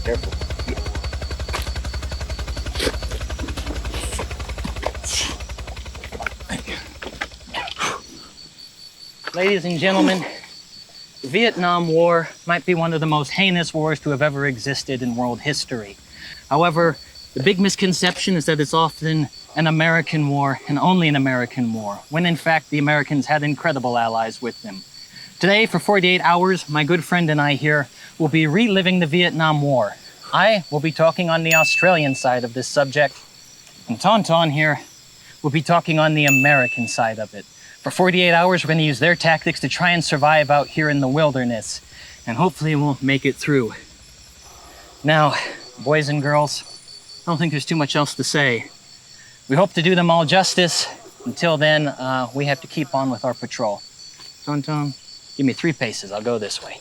Careful. Ladies and gentlemen, the Vietnam War might be one of the most heinous wars to have ever existed in world history. However, the big misconception is that it's often an American war and only an American war, when in fact the Americans had incredible allies with them. Today, for 48 hours, my good friend and I here will be reliving the Vietnam War. I will be talking on the Australian side of this subject, and Tauntaun here will be talking on the American side of it. For 48 hours, we're going to use their tactics to try and survive out here in the wilderness, and hopefully we'll make it through. Now, boys and girls, I don't think there's too much else to say. We hope to do them all justice. Until then, we have to keep on with our patrol. Tauntaun, give me 3 paces. I'll go this way.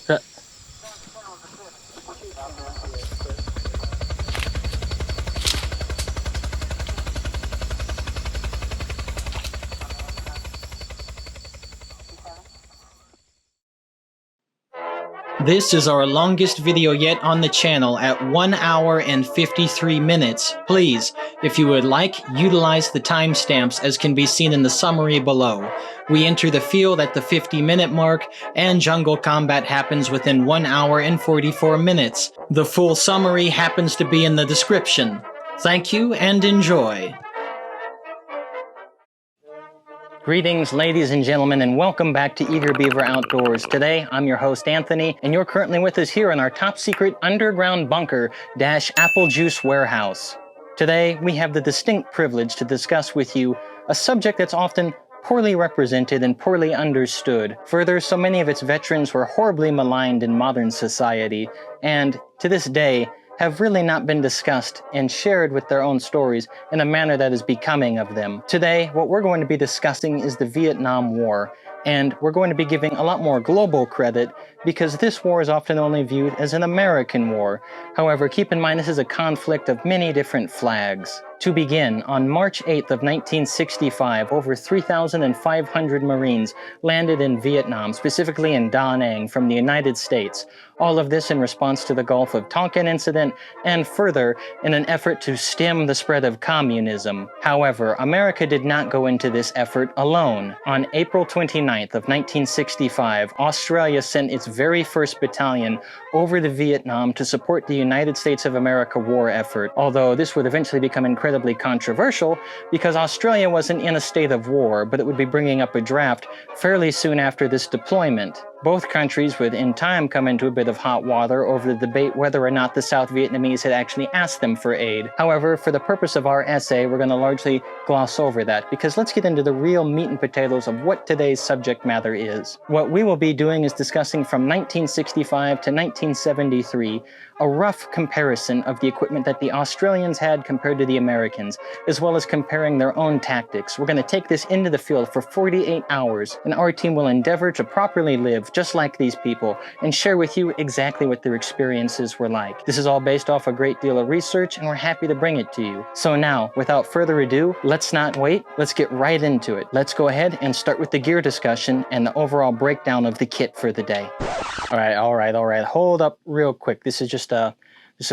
This is our longest video yet on the channel at 1 hour and 53 minutes. Please, if you would like, utilize the timestamps as can be seen in the summary below. We enter the field at the 50-minute mark, and jungle combat happens within 1 hour and 44 minutes. The full summary happens to be in the description. Thank you and enjoy. Greetings, ladies and gentlemen, and welcome back to Eager Beaver Outdoors. Today, I'm your host, Anthony, and you're currently with us here in our top-secret underground bunker - apple juice warehouse. Today, we have the distinct privilege to discuss with you a subject that's often poorly represented and poorly understood. Further, so many of its veterans were horribly maligned in modern society, and to this day, have really not been discussed and shared with their own stories in a manner that is becoming of them. Today, what we're going to be discussing is the Vietnam War, and we're going to be giving a lot more global credit because this war is often only viewed as an American war. However, keep in mind this is a conflict of many different flags. To begin, on March 8th of 1965, over 3,500 Marines landed in Vietnam, specifically in Da Nang from the United States. All of this in response to the Gulf of Tonkin incident, and further in an effort to stem the spread of communism. However, America did not go into this effort alone. On April 29th of 1965, Australia sent its very first battalion over to Vietnam to support the United States of America war effort, although this would eventually become incredibly controversial because Australia wasn't in a state of war, but it would be bringing up a draft fairly soon after this deployment. Both countries would in time come into a bit of hot water over the debate whether or not the South Vietnamese had actually asked them for aid. However, for the purpose of our essay, we're going to largely gloss over that, because let's get into the real meat and potatoes of what today's subject matter is. What we will be doing is discussing from 1965 to 1973, a rough comparison of the equipment that the Australians had compared to the Americans, as well as comparing their own tactics. We're going to take this into the field for 48 hours, and our team will endeavor to properly live just like these people and share with you exactly what their experiences were like. This is all based off a great deal of research, and we're happy to bring it to you. So now, without further ado, let's not wait. Let's get right into it. Let's go ahead and start with the gear discussion and the overall breakdown of the kit for the day. All right. Hold up real quick. This is just a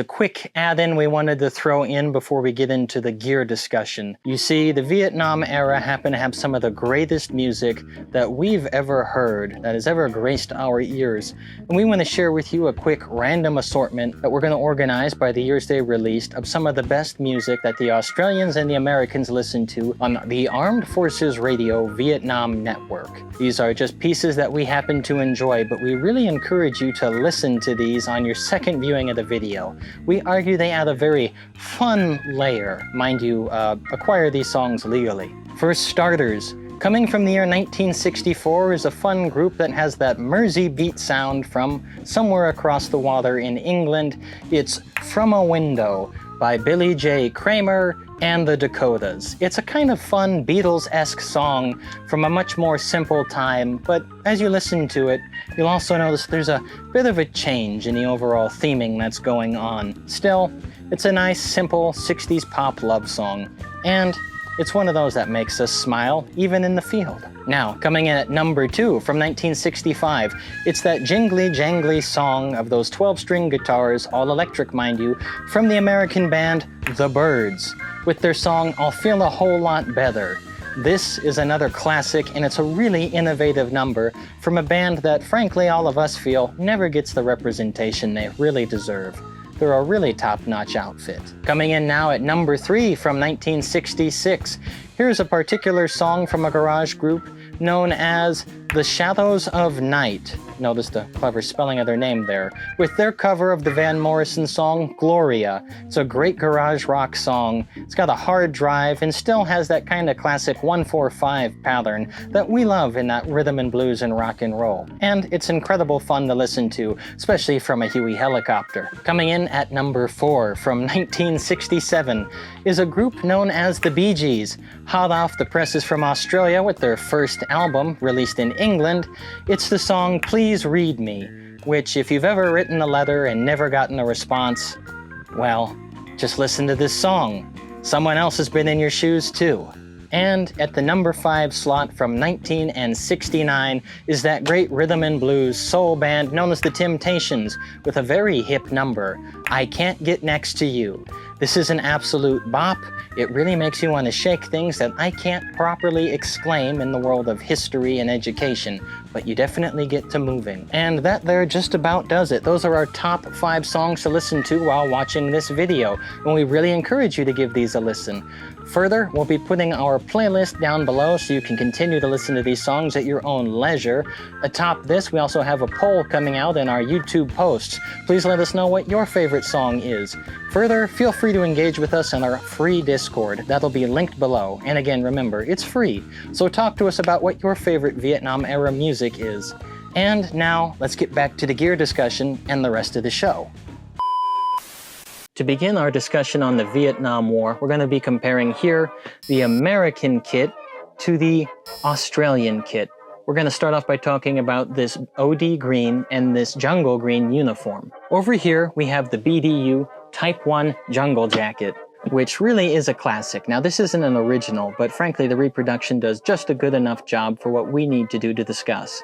quick add-in we wanted to throw in before we get into the gear discussion. You see, the Vietnam era happened to have some of the greatest music that we've ever heard, that has ever graced our ears. And we want to share with you a quick random assortment that we're going to organize by the years they released of some of the best music that the Australians and the Americans listened to on the Armed Forces Radio Vietnam Network. These are just pieces that we happen to enjoy, but we really encourage you to listen to these on your second viewing of the video. We argue they add a very fun layer. Mind you, acquire these songs legally. For starters, coming from the year 1964 is a fun group that has that Mersey beat sound from somewhere across the water in England. It's From a Window by Billy J. Kramer and the Dakotas. It's a kind of fun Beatles-esque song from a much more simple time, but as you listen to it, you'll also notice there's a bit of a change in the overall theming that's going on. Still, it's a nice, simple 60s pop love song, and it's one of those that makes us smile even in the field. Now, coming in at number 2 from 1965, it's that jingly-jangly song of those 12-string guitars, all electric mind you, from the American band The Byrds, with their song I'll Feel a Whole Lot Better. This is another classic, and it's a really innovative number from a band that, frankly, all of us feel never gets the representation they really deserve. They're a really top-notch outfit. Coming in now at number 3 from 1966, here's a particular song from a garage group known as The Shadows of Night. Notice the clever spelling of their name there. With their cover of the Van Morrison song, Gloria. It's a great garage rock song. It's got a hard drive and still has that kind of classic 1-4-5 pattern that we love in that rhythm and blues and rock and roll. And it's incredible fun to listen to, especially from a Huey helicopter. Coming in at number 4 from 1967 is a group known as the Bee Gees. Hot off the presses from Australia with their first album, released in England, it's the song Please Read Me, which if you've ever written a letter and never gotten a response, well, just listen to this song. Someone else has been in your shoes too. And at the number 5 slot from 1969 is that great rhythm and blues soul band known as the Temptations with a very hip number, I Can't Get Next to You. This is an absolute bop. It really makes you want to shake things that I can't properly exclaim in the world of history and education, but you definitely get to moving. And that there just about does it. Those are our top 5 songs to listen to while watching this video, and we really encourage you to give these a listen. Further, we'll be putting our playlist down below so you can continue to listen to these songs at your own leisure. Atop this, we also have a poll coming out in our YouTube posts. Please let us know what your favorite song is. Further, feel free to engage with us in our free Discord. That'll be linked below. And again, remember, it's free. So talk to us about what your favorite Vietnam-era music is. And now, let's get back to the gear discussion and the rest of the show. To begin our discussion on the Vietnam War, we're going to be comparing here the American kit to the Australian kit. We're going to start off by talking about this OD green and this jungle green uniform. Over here, we have the BDU Type 1 Jungle Jacket, which really is a classic. Now, this isn't an original, but frankly, the reproduction does just a good enough job for what we need to do to discuss.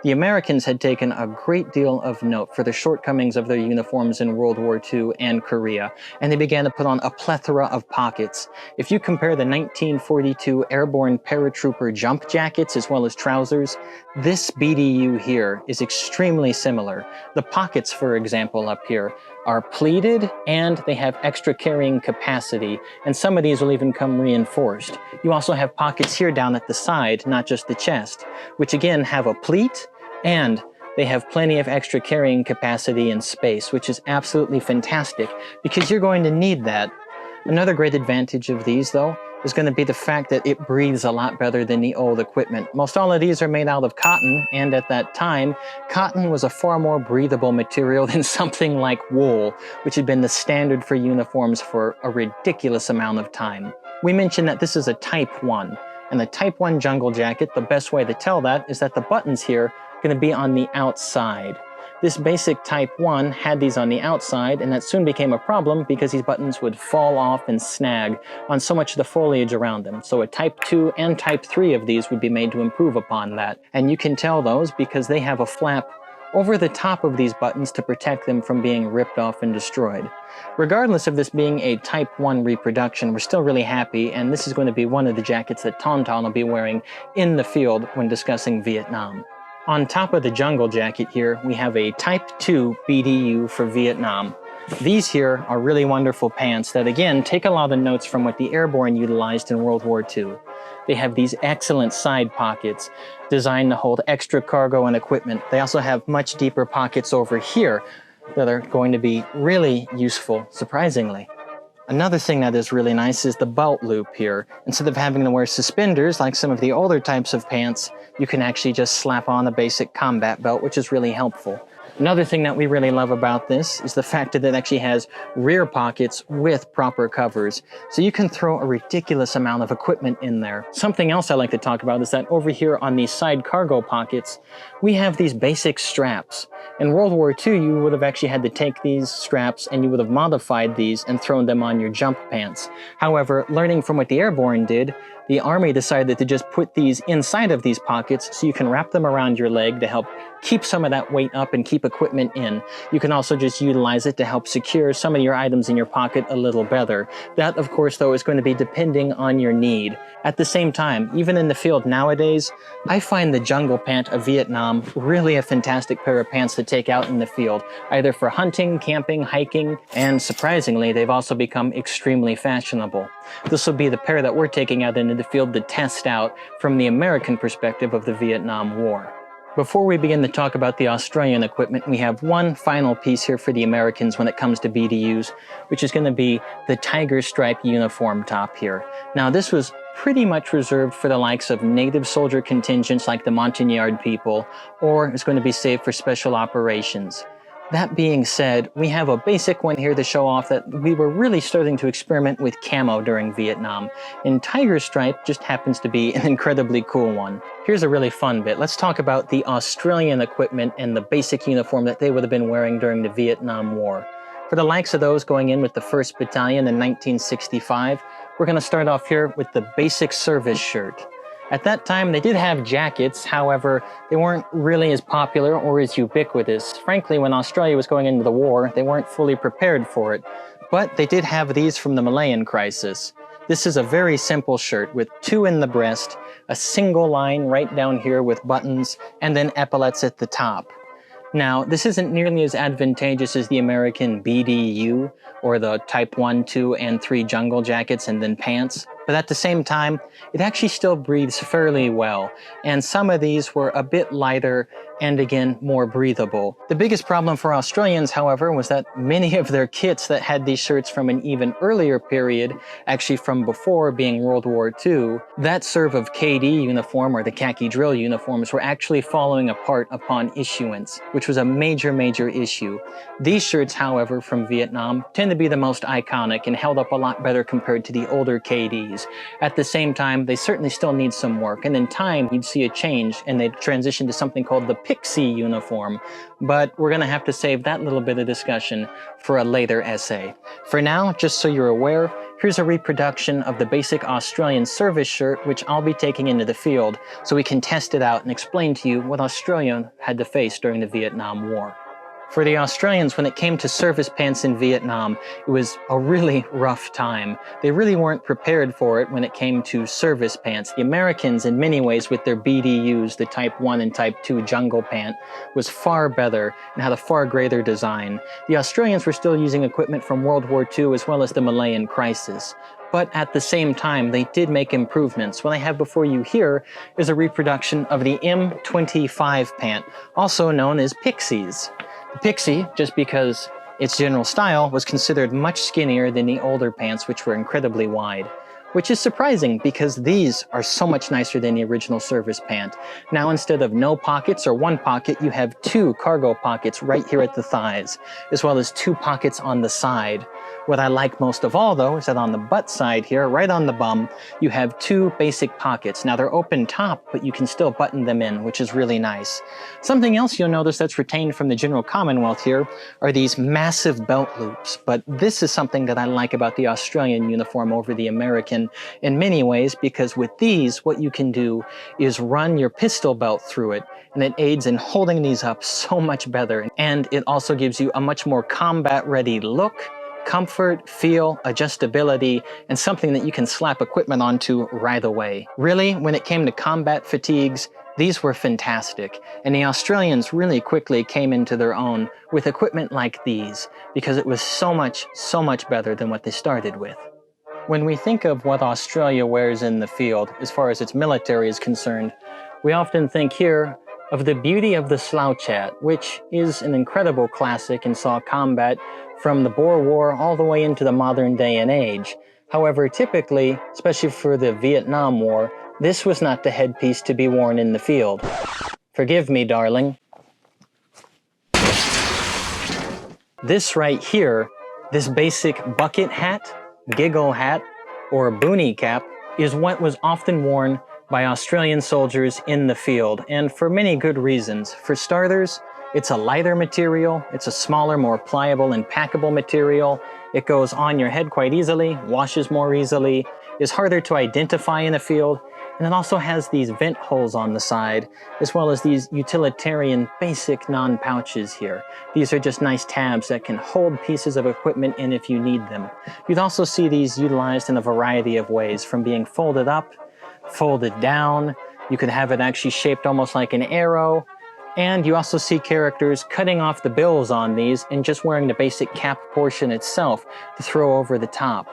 The Americans had taken a great deal of note for the shortcomings of their uniforms in World War II and Korea, and they began to put on a plethora of pockets. If you compare the 1942 airborne paratrooper jump jackets as well as trousers, this BDU here is extremely similar. The pockets, for example, up here are pleated and they have extra carrying capacity, and some of these will even come reinforced. You also have pockets here down at the side, not just the chest, which again have a pleat, and they have plenty of extra carrying capacity and space, which is absolutely fantastic because you're going to need that. Another great advantage of these, though, is going to be the fact that it breathes a lot better than the old equipment. Most all of these are made out of cotton, and at that time, cotton was a far more breathable material than something like wool, which had been the standard for uniforms for a ridiculous amount of time. We mentioned that this is a Type 1, and the Type 1 jungle jacket, the best way to tell that is that the buttons here are going to be on the outside. This basic Type 1 had these on the outside, and that soon became a problem because these buttons would fall off and snag on so much of the foliage around them. So a Type 2 and Type 3 of these would be made to improve upon that. And you can tell those because they have a flap over the top of these buttons to protect them from being ripped off and destroyed. Regardless of this being a Type 1 reproduction, we're still really happy, and this is going to be one of the jackets that Tauntaun will be wearing in the field when discussing Vietnam. On top of the jungle jacket here, we have a Type 2 BDU for Vietnam. These here are really wonderful pants that, again, take a lot of notes from what the airborne utilized in World War II. They have these excellent side pockets designed to hold extra cargo and equipment. They also have much deeper pockets over here that are going to be really useful, surprisingly. Another thing that is really nice is the belt loop here. Instead of having to wear suspenders like some of the older types of pants, you can actually just slap on a basic combat belt, which is really helpful. Another thing that we really love about this is the fact that it actually has rear pockets with proper covers, so you can throw a ridiculous amount of equipment in there. Something else I like to talk about is that over here on these side cargo pockets, we have these basic straps. In World War II, you would have actually had to take these straps and you would have modified these and thrown them on your jump pants. However, learning from what the airborne did, the Army decided to just put these inside of these pockets so you can wrap them around your leg to help keep some of that weight up and keep equipment in. You can also just utilize it to help secure some of your items in your pocket a little better. That, of course, though, is going to be depending on your need. At the same time, even in the field nowadays, I find the jungle pant of Vietnam really a fantastic pair of pants to take out in the field, either for hunting, camping, hiking, and surprisingly, they've also become extremely fashionable. This will be the pair that we're taking out into the field to test out from the American perspective of the Vietnam War. Before we begin to talk about the Australian equipment, we have one final piece here for the Americans when it comes to BDUs, which is going to be the tiger stripe uniform top here. Now, this was pretty much reserved for the likes of native soldier contingents like the Montagnard people, or it's going to be saved for special operations. That being said, we have a basic one here to show off that we were really starting to experiment with camo during Vietnam, and tiger stripe just happens to be an incredibly cool one. Here's a really fun bit. Let's talk about the Australian equipment and the basic uniform that they would have been wearing during the Vietnam War. For the likes of those going in with the 1st Battalion in 1965, we're going to start off here with the basic service shirt. At that time, they did have jackets, however, they weren't really as popular or as ubiquitous. Frankly, when Australia was going into the war, they weren't fully prepared for it. But they did have these from the Malayan crisis. This is a very simple shirt with 2 in the breast, a single line right down here with buttons, and then epaulets at the top. Now, this isn't nearly as advantageous as the American BDU, or the Type 1, 2, and 3 jungle jackets and then pants, but at the same time, it actually still breathes fairly well, and some of these were a bit lighter and again, more breathable. The biggest problem for Australians, however, was that many of their kits that had these shirts from an even earlier period, actually from before being World War II, that serve of KD uniform or the khaki drill uniforms were actually falling apart upon issuance, which was a major issue. These shirts, however, from Vietnam tend to be the most iconic and held up a lot better compared to the older KDs. At the same time, they certainly still need some work, and in time you'd see a change and they'd transition to something called the Pixie uniform, but we're going to have to save that little bit of discussion for a later essay. For now, just so you're aware, here's a reproduction of the basic Australian service shirt, which I'll be taking into the field so we can test it out and explain to you what Australia had to face during the Vietnam War. For the Australians, when it came to service pants in Vietnam, it was a really rough time. They really weren't prepared for it when it came to service pants. The Americans, in many ways, with their BDUs, the Type 1 and Type 2 jungle pant, was far better and had a far greater design. The Australians were still using equipment from World War II as well as the Malayan crisis. But at the same time, they did make improvements. What I have before you here is a reproduction of the M25 pant, also known as Pixies. The Pixie, just because its general style, was considered much skinnier than the older pants, which were incredibly wide. Which is surprising because these are so much nicer than the original service pant. Now, instead of no pockets or one pocket, you have 2 cargo pockets right here at the thighs, as well as 2 pockets on the side. What I like most of all, though, is that on the butt side here, right on the bum, you have 2 basic pockets. Now, they're open top, but you can still button them in, which is really nice. Something else you'll notice that's retained from the general Commonwealth here are these massive belt loops. But this is something that I like about the Australian uniform over the American in many ways, because with these, what you can do is run your pistol belt through it, and it aids in holding these up so much better. And it also gives you a much more combat-ready look, comfort, feel, adjustability, and something that you can slap equipment onto right away. Really, when it came to combat fatigues, these were fantastic, and the Australians really quickly came into their own with equipment like these, because it was so much better than what they started with. When we think of what Australia wears in the field, as far as its military is concerned, we often think here of the beauty of the slouch hat, which is an incredible classic and saw combat from the Boer War all the way into the modern day and age. However, typically, especially for the Vietnam War, this was not the headpiece to be worn in the field. Forgive me, darling. This right here, this basic bucket hat, giggle hat, or boonie cap is what was often worn by Australian soldiers in the field, and for many good reasons. For starters, it's a lighter material, it's a smaller, more pliable and packable material, it goes on your head quite easily, washes more easily, is harder to identify in the field, and it also has these vent holes on the side, as well as these utilitarian basic non-pouches here. These are just nice tabs that can hold pieces of equipment in if you need them. You'd also see these utilized in a variety of ways, from being folded up, folded down, you could have it actually shaped almost like an arrow, and you also see characters cutting off the bills on these and just wearing the basic cap portion itself to throw over the top.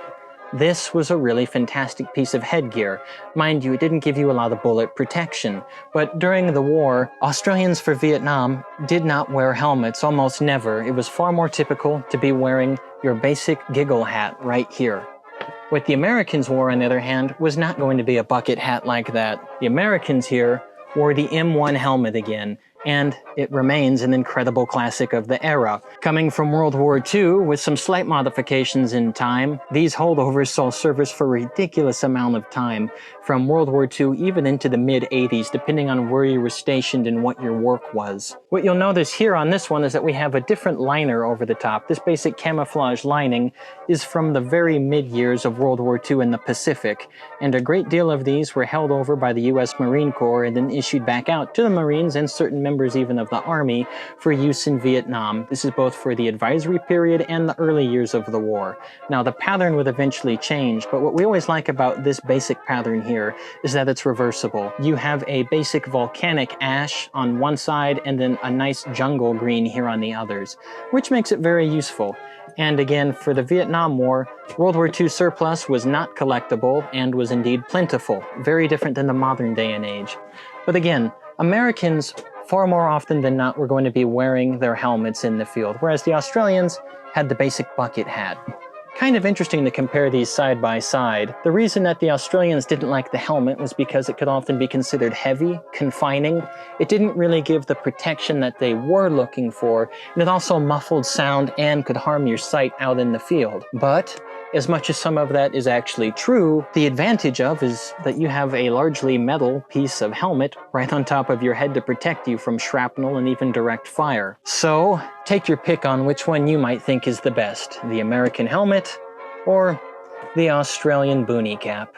This was a really fantastic piece of headgear. Mind you, it didn't give you a lot of bullet protection, but during the war, Australians for Vietnam did not wear helmets, almost never. It was far more typical to be wearing your basic giggle hat right here. What the Americans wore, on the other hand, was not going to be a bucket hat like that. The Americans here wore the M1 helmet again, and it remains an incredible classic of the era. Coming from World War II, with some slight modifications in time, these holdovers saw service for a ridiculous amount of time, from World War II even into the mid-80s, depending on where you were stationed and what your work was. What you'll notice here on this one is that we have a different liner over the top. This basic camouflage lining is from the very mid-years of World War II in the Pacific, and a great deal of these were held over by the US Marine Corps and then issued back out to the Marines and certain members even of the Army for use in Vietnam. This is both for the advisory period and the early years of the war. Now, the pattern would eventually change, but what we always like about this basic pattern here is that it's reversible. You have a basic volcanic ash on one side and then a nice jungle green here on the others, which makes it very useful. And again, for the Vietnam War, World War II surplus was not collectible and was indeed plentiful, very different than the modern day and age. But again, Americans far more often than not were going to be wearing their helmets in the field, whereas the Australians had the basic bucket hat. Kind of interesting to compare these side by side. The reason that the Australians didn't like the helmet was because it could often be considered heavy, confining. It didn't really give the protection that they were looking for, and it also muffled sound and could harm your sight out in the field. But as much as some of that is actually true, the advantage of is that you have a largely metal piece of helmet right on top of your head to protect you from shrapnel and even direct fire. So, take your pick on which one you might think is the best, the American helmet or the Australian boonie cap.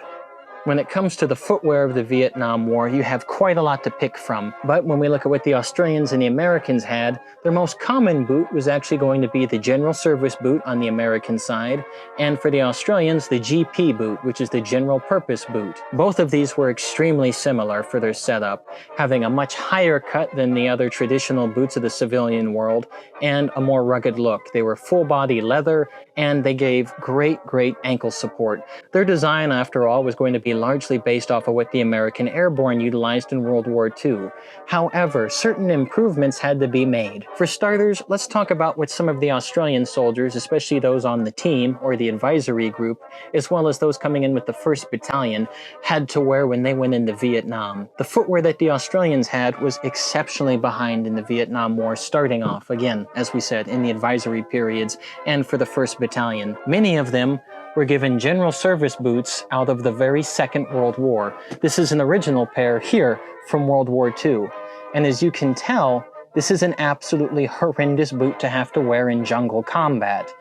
When it comes to the footwear of the Vietnam War, you have quite a lot to pick from. But when we look at what the Australians and the Americans had, their most common boot was actually going to be the general service boot on the American side, and for the Australians, the GP boot, which is the general purpose boot. Both of these were extremely similar for their setup, having a much higher cut than the other traditional boots of the civilian world, and a more rugged look. They were full-body leather, and they gave great ankle support. Their design, after all, was going to be largely based off of what the American Airborne utilized in World War II. However, certain improvements had to be made. For starters, let's talk about what some of the Australian soldiers, especially those on the team or the advisory group, as well as those coming in with the 1st Battalion, had to wear when they went into Vietnam. The footwear that the Australians had was exceptionally behind in the Vietnam War, starting off, again, as we said, in the advisory periods and for the 1st Battalion. Many of them were given general service boots out of the very Second World War. This is an original pair here from World War II. And as you can tell, this is an absolutely horrendous boot to have to wear in jungle combat.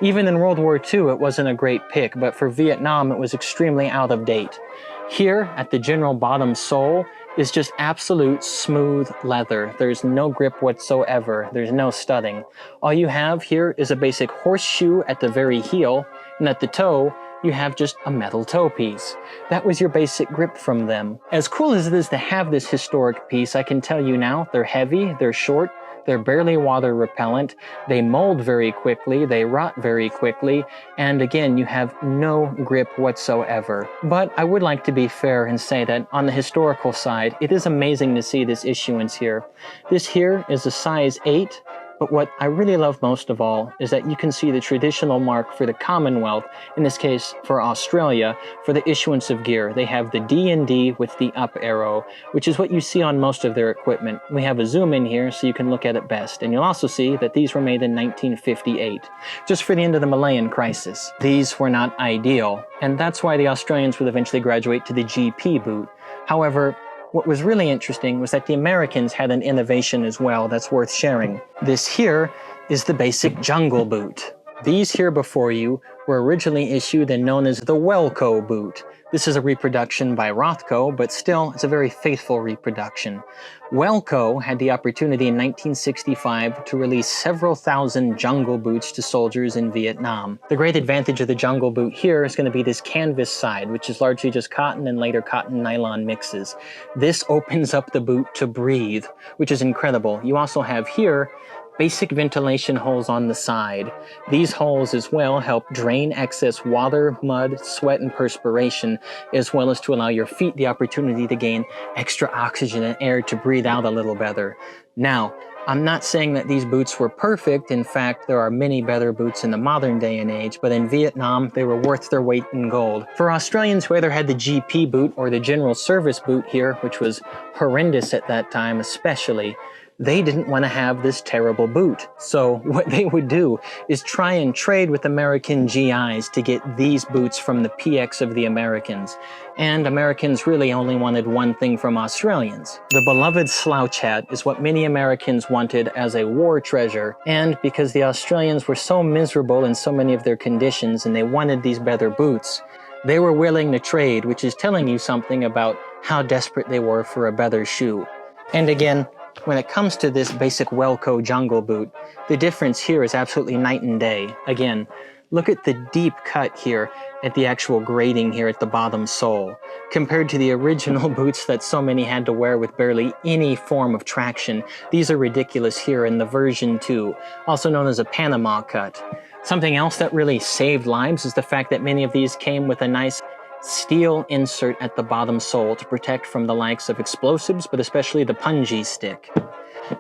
Even in World War II, it wasn't a great pick, but for Vietnam, it was extremely out of date. Here, at the general bottom sole, is just absolute smooth leather. There's no grip whatsoever. There's no studding. All you have here is a basic horseshoe at the very heel, and at the toe, you have just a metal toe piece. That was your basic grip from them. As cool as it is to have this historic piece, I can tell you now, they're heavy, they're short, they're barely water repellent, they mold very quickly, they rot very quickly, and again, you have no grip whatsoever. But I would like to be fair and say that on the historical side, it is amazing to see this issuance here. This here is a size 8, But what I really love most of all is that you can see the traditional mark for the Commonwealth, in this case for Australia, for the issuance of gear. They have the D&D with the up arrow, which is what you see on most of their equipment. We have a zoom in here so you can look at it best, and you'll also see that these were made in 1958, just for the end of the Malayan crisis. These were not ideal, and that's why the Australians would eventually graduate to the GP boot. However, what was really interesting was that the Americans had an innovation as well that's worth sharing. This here is the basic jungle boot. These here before you were originally issued and known as the Welco boot. This is a reproduction by Rothko, but still, it's a very faithful reproduction. Welco had the opportunity in 1965 to release several thousand jungle boots to soldiers in Vietnam. The great advantage of the jungle boot here is going to be this canvas side, which is largely just cotton and later cotton nylon mixes. This opens up the boot to breathe, which is incredible. You also have here basic ventilation holes on the side. These holes as well help drain excess water, mud, sweat, and perspiration, as well as to allow your feet the opportunity to gain extra oxygen and air to breathe out a little better. Now, I'm not saying that these boots were perfect. In fact, there are many better boots in the modern day and age, but in Vietnam, they were worth their weight in gold. For Australians who either had the GP boot or the general service boot here, which was horrendous at that time especially, they didn't want to have this terrible boot. So what they would do is try and trade with American GIs to get these boots from the PX of the Americans. And Americans really only wanted one thing from Australians. The beloved slouch hat is what many Americans wanted as a war treasure. And because the Australians were so miserable in so many of their conditions and they wanted these better boots, they were willing to trade, which is telling you something about how desperate they were for a better shoe. And again, when it comes to this basic Welco jungle boot, the difference here is absolutely night and day. Again, look at the deep cut here at the actual grading here at the bottom sole, compared to the original boots that so many had to wear with barely any form of traction. These are ridiculous here in the version 2, also known as a Panama cut. Something else that really saved lives is the fact that many of these came with a nice steel insert at the bottom sole to protect from the likes of explosives, but especially the Punji Stick.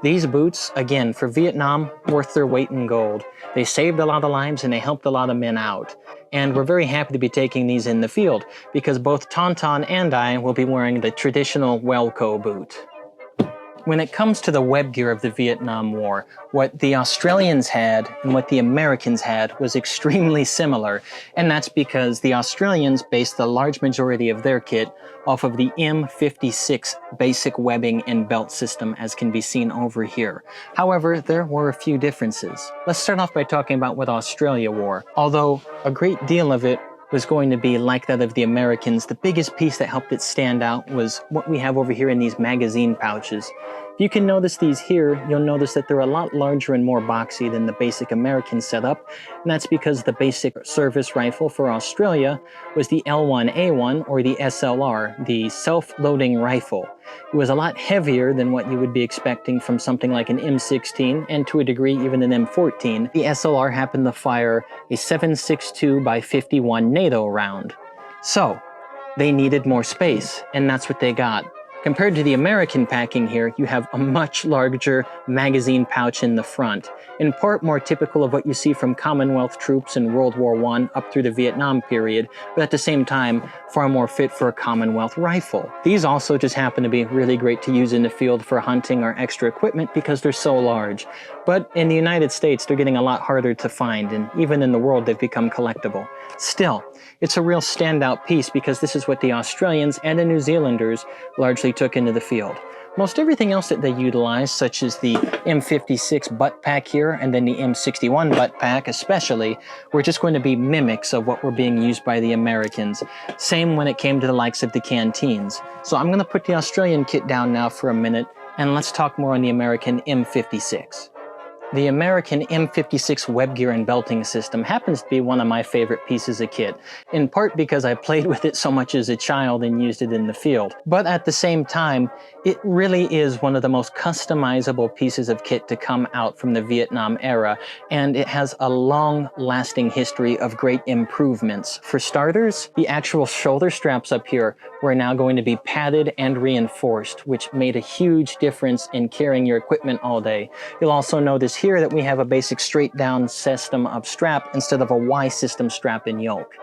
These boots, again, for Vietnam, worth their weight in gold. They saved a lot of lives and they helped a lot of men out. And we're very happy to be taking these in the field because both Tauntaun and I will be wearing the traditional Welco boot. When it comes to the web gear of the Vietnam War, what the Australians had and what the Americans had was extremely similar, and that's because the Australians based the large majority of their kit off of the M56 basic webbing and belt system, as can be seen over here. However, there were a few differences. Let's start off by talking about what Australia wore. Although a great deal of it was going to be like that of the Americans, the biggest piece that helped it stand out was what we have over here in these magazine pouches. If you can notice these here, you'll notice that they're a lot larger and more boxy than the basic American setup, and that's because the basic service rifle for Australia was the L1A1 or the SLR, the self-loading rifle. It was a lot heavier than what you would be expecting from something like an M16 and to a degree even an M14. The SLR happened to fire a 7.62 by 51 NATO round. So they needed more space, and that's what they got. Compared to the American packing here, you have a much larger magazine pouch in the front, in part more typical of what you see from Commonwealth troops in World War I up through the Vietnam period, but at the same time, far more fit for a Commonwealth rifle. These also just happen to be really great to use in the field for hunting or extra equipment because they're so large. But in the United States, they're getting a lot harder to find, and even in the world, they've become collectible. Still, it's a real standout piece because this is what the Australians and the New Zealanders largely took into the field. Most everything else that they utilized, such as the M56 butt pack here and then the M61 butt pack especially, were just going to be mimics of what were being used by the Americans. Same when it came to the likes of the canteens. So I'm going to put the Australian kit down now for a minute and let's talk more on the American M56. The American M56 web gear and belting system happens to be one of my favorite pieces of kit, in part because I played with it so much as a child and used it in the field. But at the same time, it really is one of the most customizable pieces of kit to come out from the Vietnam era, and it has a long-lasting history of great improvements. For starters, the actual shoulder straps up here were now going to be padded and reinforced, which made a huge difference in carrying your equipment all day. You'll also notice here that we have a basic straight down system of strap instead of a Y system strap and yoke.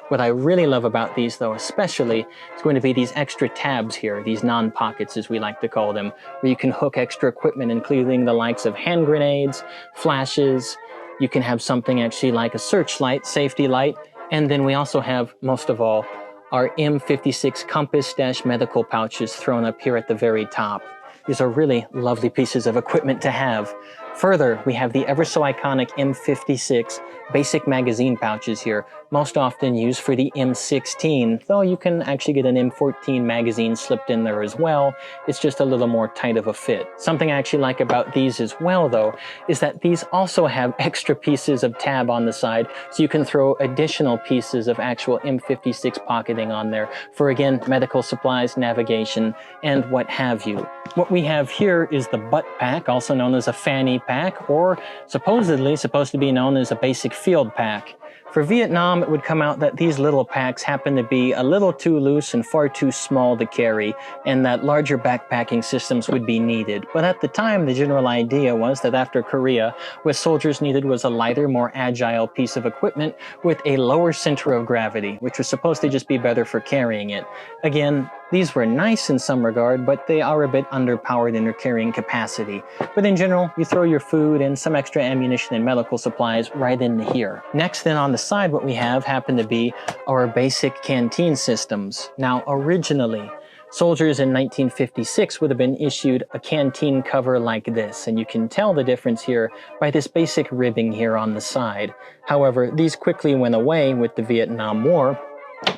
What I really love about these though, especially, is going to be these extra tabs here, these non-pockets as we like to call them, where you can hook extra equipment, including the likes of hand grenades, flashes. You can have something actually like a searchlight, safety light, and then we also have, most of all, our M56 compass-medical pouches thrown up here at the very top. These are really lovely pieces of equipment to have. Further, we have the ever so iconic M56 basic magazine pouches here, most often used for the M16, though you can actually get an M14 magazine slipped in there as well. It's just a little more tight of a fit. Something I actually like about these as well, though, is that these also have extra pieces of tab on the side, so you can throw additional pieces of actual M56 pocketing on there for, again, medical supplies, navigation, and what have you. What we have here is the butt pack, also known as a fanny pack, or supposedly supposed to be known as a basic field pack. For Vietnam, it would come out that these little packs happen to be a little too loose and far too small to carry, and that larger backpacking systems would be needed. But at the time, the general idea was that after Korea, what soldiers needed was a lighter, more agile piece of equipment with a lower center of gravity, which was supposed to just be better for carrying it. Again, these were nice in some regard, but they are a bit underpowered in their carrying capacity. But in general, you throw your food and some extra ammunition and medical supplies right into here. Next, then on the side, what we have happen to be our basic canteen systems. Now, originally, soldiers in 1956 would have been issued a canteen cover like this, and you can tell the difference here by this basic ribbing here on the side. However, these quickly went away with the Vietnam War,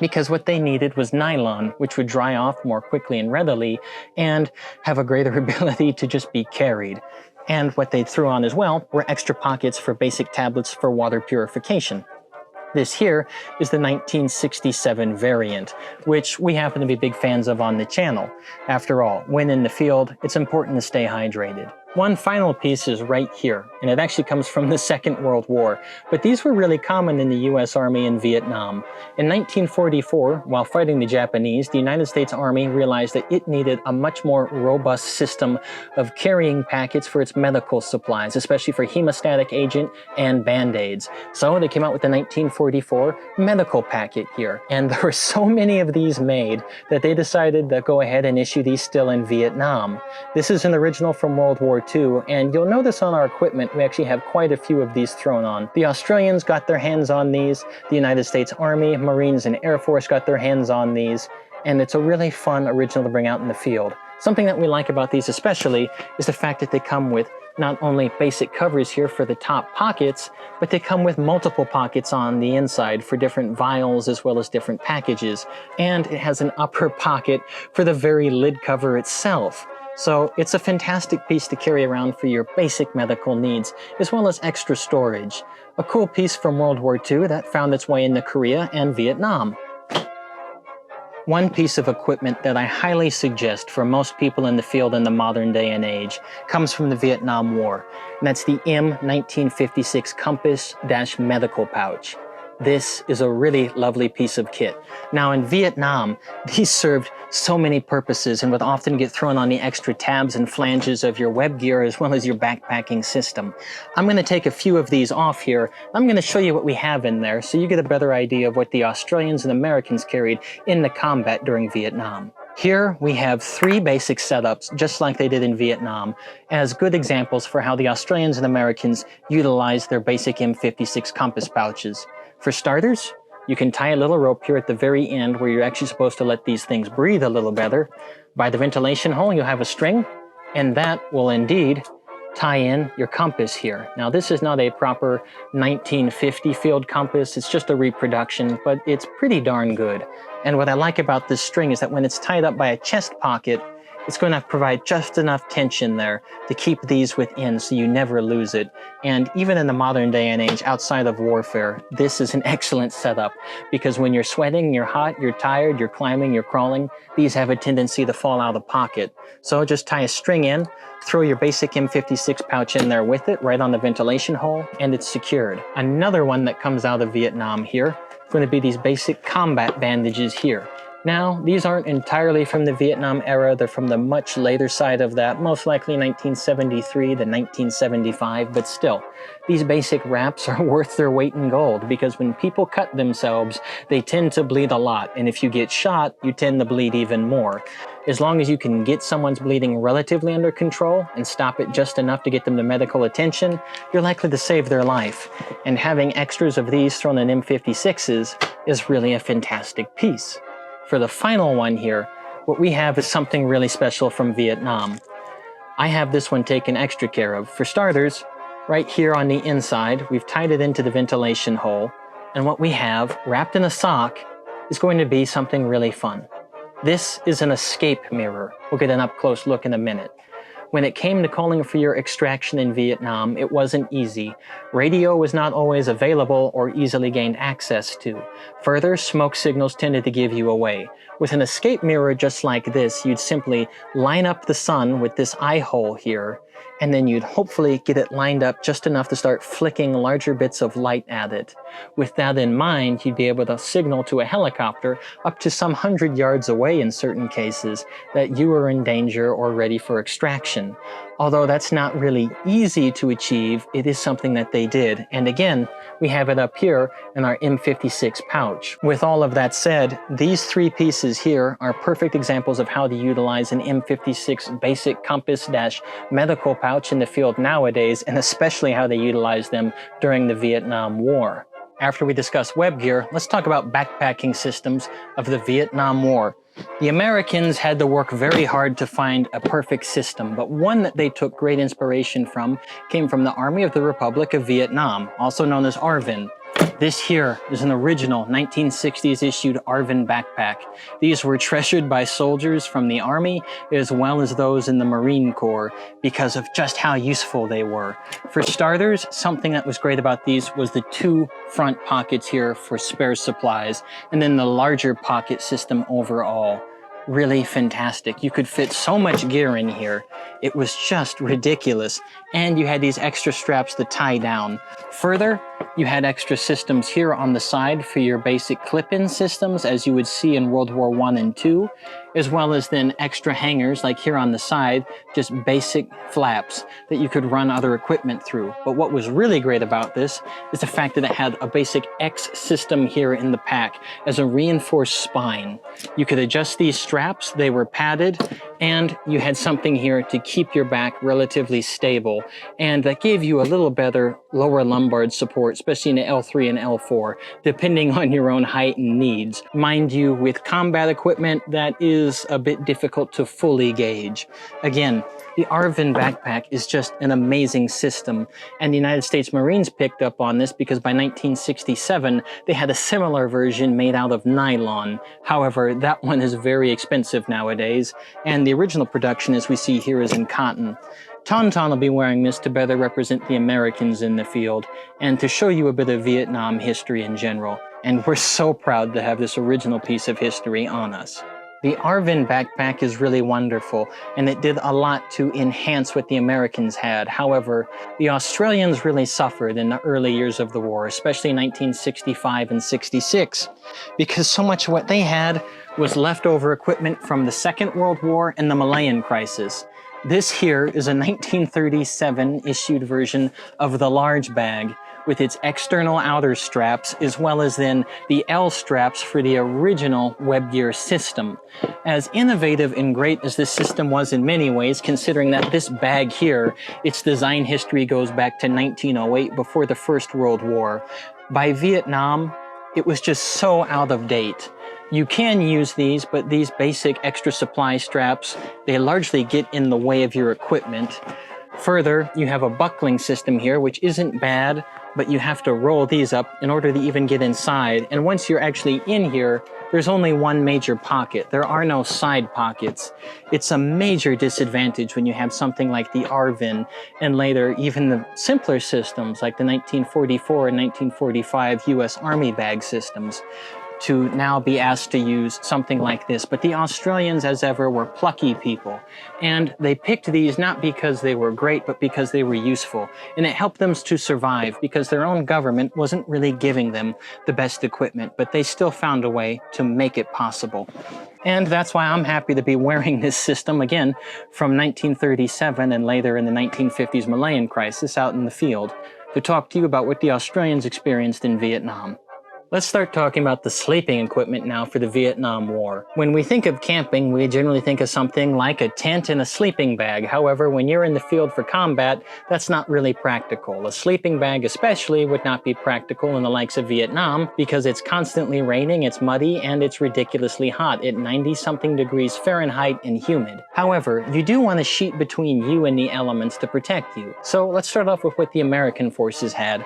because what they needed was nylon, which would dry off more quickly and readily and have a greater ability to just be carried. And what they threw on as well were extra pockets for basic tablets for water purification. This here is the 1967 variant, which we happen to be big fans of on the channel. After all, when in the field, it's important to stay hydrated. One final piece is right here, and it actually comes from the Second World War, but these were really common in the US Army in Vietnam. In 1944, while fighting the Japanese, the United States Army realized that it needed a much more robust system of carrying packets for its medical supplies, especially for hemostatic agent and band-aids. So they came out with the 1944 medical packet here, and there were so many of these made that they decided to go ahead and issue these still in Vietnam. This is an original from World War II, and you'll notice on our equipment we actually have quite a few of these thrown on. The Australians got their hands on these, the United States Army, Marines, and Air Force got their hands on these, and it's a really fun original to bring out in the field. Something that we like about these especially is the fact that they come with not only basic covers here for the top pockets, but they come with multiple pockets on the inside for different vials as well as different packages, and it has an upper pocket for the very lid cover itself. So it's a fantastic piece to carry around for your basic medical needs, as well as extra storage. A cool piece from World War II that found its way into Korea and Vietnam. One piece of equipment that I highly suggest for most people in the field in the modern day and age comes from the Vietnam War, and that's the M1956 compass-medical pouch. This is a really lovely piece of kit. Now in Vietnam, these served so many purposes and would often get thrown on the extra tabs and flanges of your web gear as well as your backpacking system. I'm going to take a few of these off here. I'm going to show you what we have in there so you get a better idea of what the Australians and Americans carried in the combat during Vietnam. Here we have three basic setups, just like they did in Vietnam, as good examples for how the Australians and Americans utilized their basic M56 compass pouches. For starters, you can tie a little rope here at the very end where you're actually supposed to let these things breathe a little better. By the ventilation hole, you'll have a string, and that will indeed tie in your compass here. Now, this is not a proper 1950 field compass. It's just a reproduction, but it's pretty darn good. And what I like about this string is that when it's tied up by a chest pocket, it's going to provide just enough tension there to keep these within so you never lose it. And even in the modern day and age, outside of warfare, this is an excellent setup because when you're sweating, you're hot, you're tired, you're climbing, you're crawling, these have a tendency to fall out of the pocket. So just tie a string in, throw your basic M56 pouch in there with it, right on the ventilation hole, and it's secured. Another one that comes out of Vietnam here is going to be these basic combat bandages here. Now, these aren't entirely from the Vietnam era, they're from the much later side of that, most likely 1973 to 1975, but still, these basic wraps are worth their weight in gold, because when people cut themselves, they tend to bleed a lot, and if you get shot, you tend to bleed even more. As long as you can get someone's bleeding relatively under control and stop it just enough to get them to medical attention, you're likely to save their life. And having extras of these thrown in M56s is really a fantastic piece. For the final one here, what we have is something really special from Vietnam. I have this one taken extra care of. For starters, right here on the inside, we've tied it into the ventilation hole, and what we have, wrapped in a sock, is going to be something really fun. This is an escape mirror. We'll get an up-close look in a minute. When it came to calling for your extraction in Vietnam, it wasn't easy. Radio was not always available or easily gained access to. Further, smoke signals tended to give you away. With an escape mirror just like this, you'd simply line up the sun with this eye hole here, and then you'd hopefully get it lined up just enough to start flicking larger bits of light at it. With that in mind, you'd be able to signal to a helicopter up to some 100 yards away in certain cases that you were in danger or ready for extraction. Although that's not really easy to achieve, it is something that they did. And again, we have it up here in our M56 pouch. With all of that said, these three pieces here are perfect examples of how to utilize an M56 basic compass-medical pouch in the field nowadays, and especially how they utilize them during the Vietnam War. After we discuss web gear, let's talk about backpacking systems of the Vietnam War. The Americans had to work very hard to find a perfect system, but one that they took great inspiration from came from the Army of the Republic of Vietnam, also known as ARVN. This here is an original 1960s issued ARVN backpack. These were treasured by soldiers from the Army as well as those in the Marine Corps because of just how useful they were. For starters, something that was great about these was the two front pockets here for spare supplies, and then the larger pocket system overall. Really fantastic. You could fit so much gear in here. It was just ridiculous. And you had these extra straps to tie down. Further, you had extra systems here on the side for your basic clip-in systems, as you would see in World War I and II, as well as then extra hangers, like here on the side, just basic flaps that you could run other equipment through. But what was really great about this is the fact that it had a basic X system here in the pack as a reinforced spine. You could adjust these straps, they were padded, and you had something here to keep your back relatively stable, and that gave you a little better lower lumbar support, especially in the L3 and L4, depending on your own height and needs. Mind you, with combat equipment, that is a bit difficult to fully gauge. Again, the ARVN backpack is just an amazing system, and the United States Marines picked up on this because by 1967, they had a similar version made out of nylon. However, that one is very expensive nowadays, and the original production, as we see here, is in cotton. Tauntaun will be wearing this to better represent the Americans in the field, and to show you a bit of Vietnam history in general. And we're so proud to have this original piece of history on us. The ARVN backpack is really wonderful, and it did a lot to enhance what the Americans had. However, the Australians really suffered in the early years of the war, especially 1965 and 66, because so much of what they had was leftover equipment from the Second World War and the Malayan Crisis. This here is a 1937 issued version of the large bag, with its external outer straps, as well as then the L straps for the original web gear system. As innovative and great as this system was in many ways, considering that this bag here, its design history goes back to 1908, before the First World War, by Vietnam, it was just so out of date. You can use these, but these basic extra supply straps, they largely get in the way of your equipment. Further, you have a buckling system here, which isn't bad, but you have to roll these up in order to even get inside. And once you're actually in here, there's only one major pocket. There are no side pockets. It's a major disadvantage when you have something like the ARVN, and later even the simpler systems like the 1944 and 1945 US Army bag systems. to now be asked to use something like this. But the Australians, as ever, were plucky people. And they picked these not because they were great, but because they were useful. And it helped them to survive because their own government wasn't really giving them the best equipment, but they still found a way to make it possible. And that's why I'm happy to be wearing this system, again, from 1937 and later in the 1950s Malayan crisis out in the field, to talk to you about what the Australians experienced in Vietnam. Let's start talking about the sleeping equipment now for the Vietnam War. When we think of camping, we generally think of something like a tent and a sleeping bag. However, when you're in the field for combat, that's not really practical. A sleeping bag especially would not be practical in the likes of Vietnam because it's constantly raining, it's muddy, and it's ridiculously hot at 90-something degrees Fahrenheit and humid. However, you do want a sheet between you and the elements to protect you. So let's start off with what the American forces had.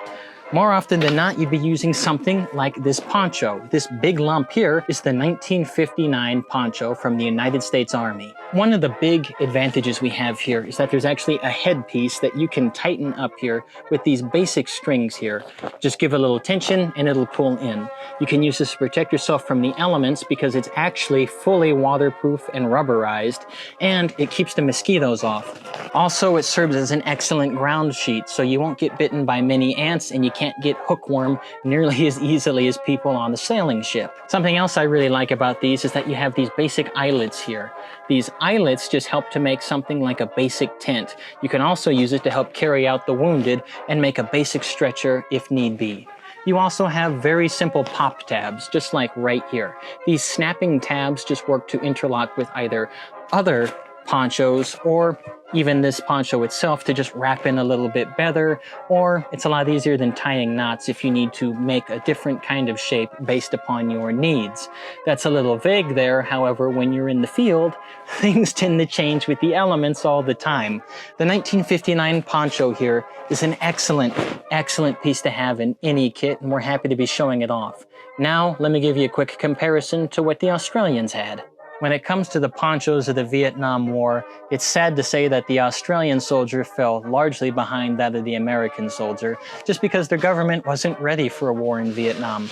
More often than not, you'd be using something like this poncho. This big lump here is the 1959 poncho from the United States Army. One of the big advantages we have here is that there's actually a headpiece that you can tighten up here with these basic strings here. Just give a little tension and it'll pull in. You can use this to protect yourself from the elements because it's actually fully waterproof and rubberized, and it keeps the mosquitoes off. Also, it serves as an excellent ground sheet, so you won't get bitten by many ants and you can't get hookworm nearly as easily as people on the sailing ship. Something else I really like about these is that you have these basic eyelets here. These eyelets just help to make something like a basic tent. You can also use it to help carry out the wounded and make a basic stretcher if need be. You also have very simple pop tabs, just like right here. These snapping tabs just work to interlock with either other ponchos or even this poncho itself to just wrap in a little bit better, or it's a lot easier than tying knots if you need to make a different kind of shape based upon your needs. That's a little vague there, however, when you're in the field, things tend to change with the elements all the time. The 1959 poncho here is an excellent piece to have in any kit, and we're happy to be showing it off. Now, let me give you a quick comparison to what the Australians had. When it comes to the ponchos of the Vietnam War, it's sad to say that the Australian soldier fell largely behind that of the American soldier, just because their government wasn't ready for a war in Vietnam.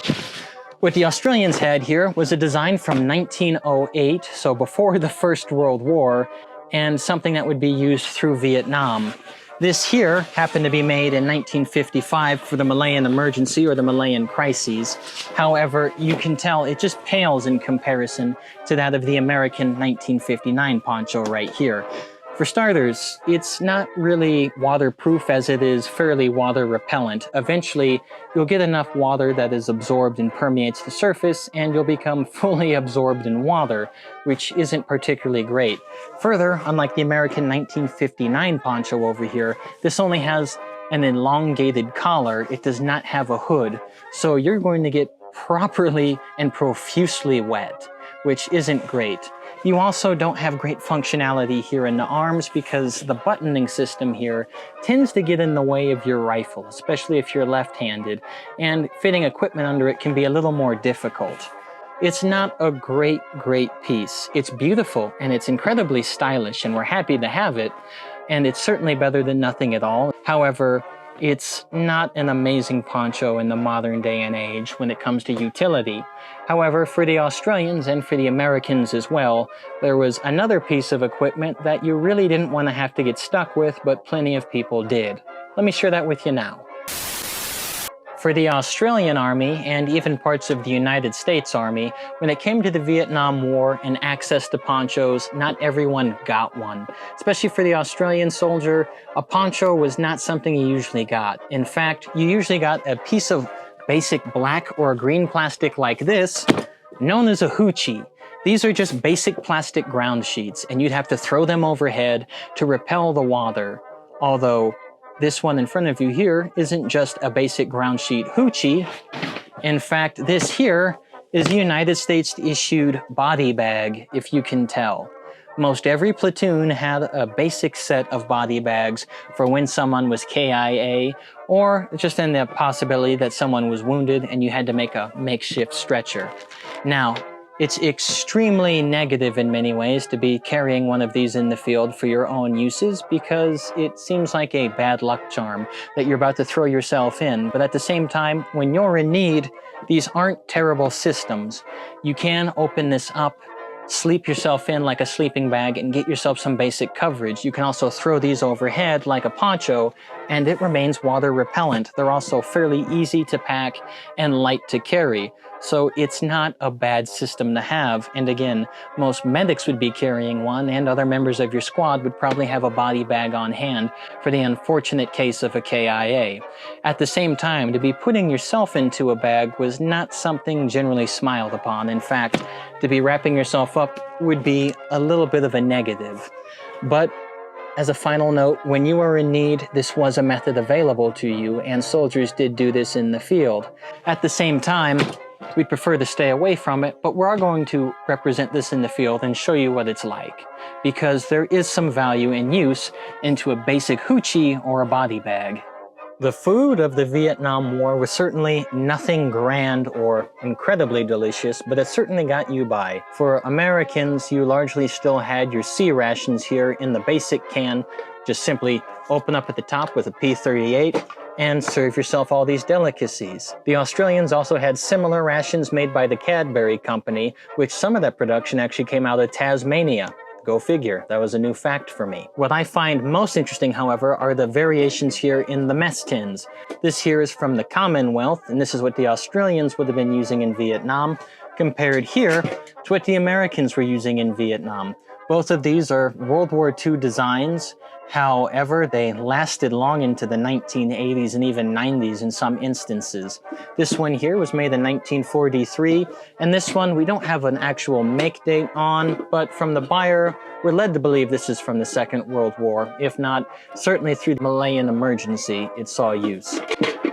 What the Australians had here was a design from 1908, so before the First World War, and something that would be used through Vietnam. This here happened to be made in 1955 for the Malayan emergency or the Malayan crises. However, you can tell it just pales in comparison to that of the American 1959 poncho right here. For starters, it's not really waterproof as it is fairly water repellent. Eventually, you'll get enough water that is absorbed and permeates the surface, and you'll become fully absorbed in water, which isn't particularly great. Further, unlike the American 1959 poncho over here, this only has an elongated collar. It does not have a hood, so you're going to get properly and profusely wet, which isn't great. You also don't have great functionality here in the arms because the buttoning system here tends to get in the way of your rifle, especially if you're left-handed, and fitting equipment under it can be a little more difficult. It's not a great piece. It's beautiful and it's incredibly stylish and we're happy to have it, and it's certainly better than nothing at all. However, it's not an amazing poncho in the modern day and age when it comes to utility. However, for the Australians and for the Americans as well, there was another piece of equipment that you really didn't want to have to get stuck with, but plenty of people did. Let me share that with you now. For the Australian Army, and even parts of the United States Army, when it came to the Vietnam War and access to ponchos, not everyone got one. Especially for the Australian soldier, a poncho was not something you usually got. In fact, you usually got a piece of basic black or green plastic like this, known as a Hootchie. These are just basic plastic ground sheets, and you'd have to throw them overhead to repel the water. Although, this one in front of you here isn't just a basic ground sheet Hootchie. In fact, this here is a United States issued body bag, if you can tell. Most every platoon had a basic set of body bags for when someone was KIA, or just in the possibility that someone was wounded and you had to make a makeshift stretcher. Now, It's extremely negative in many ways to be carrying one of these in the field for your own uses because it seems like a bad luck charm that you're about to throw yourself in. But at the same time, when you're in need, these aren't terrible systems. You can open this up, sleep yourself in like a sleeping bag, and get yourself some basic coverage. You can also throw these overhead like a poncho, and it remains water repellent. They're also fairly easy to pack and light to carry. So it's not a bad system to have. And again, most medics would be carrying one, and other members of your squad would probably have a body bag on hand for the unfortunate case of a KIA. At the same time, to be putting yourself into a bag was not something generally smiled upon. In fact, to be wrapping yourself up would be a little bit of a negative. But as a final note, when you are in need, this was a method available to you, and soldiers did do this in the field. At the same time, we'd prefer to stay away from it, but we are going to represent this in the field and show you what it's like, because there is some value in use into a basic Hootchie or a body bag. The food of the Vietnam War was certainly nothing grand or incredibly delicious, but it certainly got you by. For Americans, you largely still had your C rations here in the basic can. Just simply open up at the top with a P38 and serve yourself all these delicacies. The Australians also had similar rations made by the Cadbury Company, which some of that production actually came out of Tasmania. Go figure, that was a new fact for me. What I find most interesting, however, are the variations here in the mess tins. This here is from the Commonwealth, and this is what the Australians would have been using in Vietnam, compared here to what the Americans were using in Vietnam. Both of these are World War II designs. However, they lasted long into the 1980s and even 90s in some instances. This one here was made in 1943, and this one we don't have an actual make date on, but from the buyer, we're led to believe this is from the Second World War. If not, certainly through the Malayan emergency, it saw use.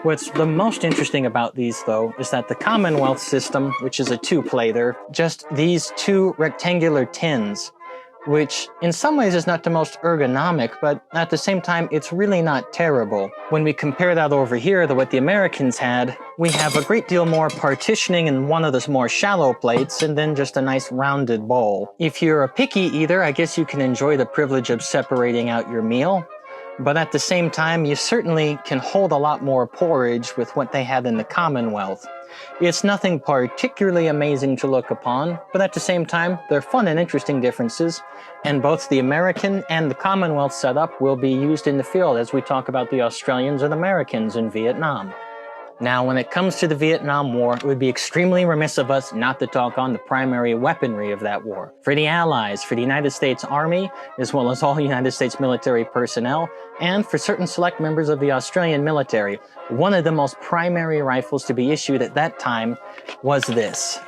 What's the most interesting about these, though, is that the Commonwealth system, which is a two-plater, just these two rectangular tins, which in some ways is not the most ergonomic, but at the same time, it's really not terrible. When we compare that over here to what the Americans had, we have a great deal more partitioning in one of the more shallow plates, and then just a nice rounded bowl. If you're a picky eater, I guess you can enjoy the privilege of separating out your meal. But at the same time, you certainly can hold a lot more porridge with what they had in the Commonwealth. It's nothing particularly amazing to look upon, but at the same time, they're fun and interesting differences, and both the American and the Commonwealth setup will be used in the field as we talk about the Australians and Americans in Vietnam. Now, when it comes to the Vietnam War, it would be extremely remiss of us not to talk on the primary weaponry of that war. For the Allies, for the United States Army, as well as all United States military personnel, and for certain select members of the Australian military, one of the most primary rifles to be issued at that time was this.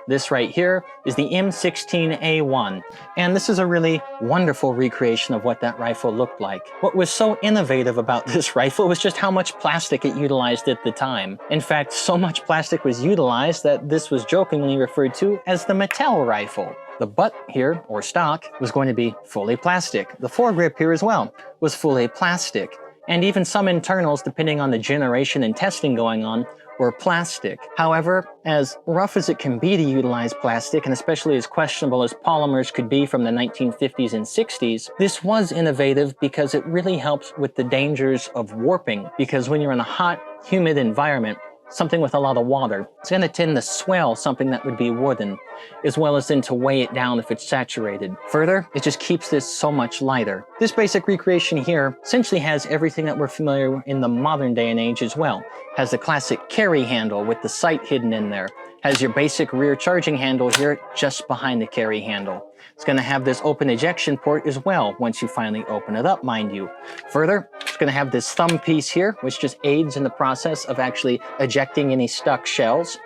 This right here is the M16A1, and this is a really wonderful recreation of what that rifle looked like. What was so innovative about this rifle was just how much plastic it utilized at the time. In fact, so much plastic was utilized that this was jokingly referred to as the Mattel rifle. The butt here, or stock, was going to be fully plastic. The foregrip here as well was fully plastic. And even some internals, depending on the generation and testing going on, were plastic. However, as rough as it can be to utilize plastic, and especially as questionable as polymers could be from the 1950s and 60s, this was innovative because it really helps with the dangers of warping. Because when you're in a hot, humid environment, something with a lot of water, it's going to tend to swell something that would be wooden, as well as then to weigh it down if it's saturated. Further, it just keeps this so much lighter. This basic recreation here essentially has everything that we're familiar with in the modern day and age as well. Has the classic carry handle with the sight hidden in there. Has your basic rear charging handle here just behind the carry handle. It's going to have this open ejection port as well, once you finally open it up, mind you. Further, it's going to have this thumb piece here, which just aids in the process of actually ejecting any stuck shells.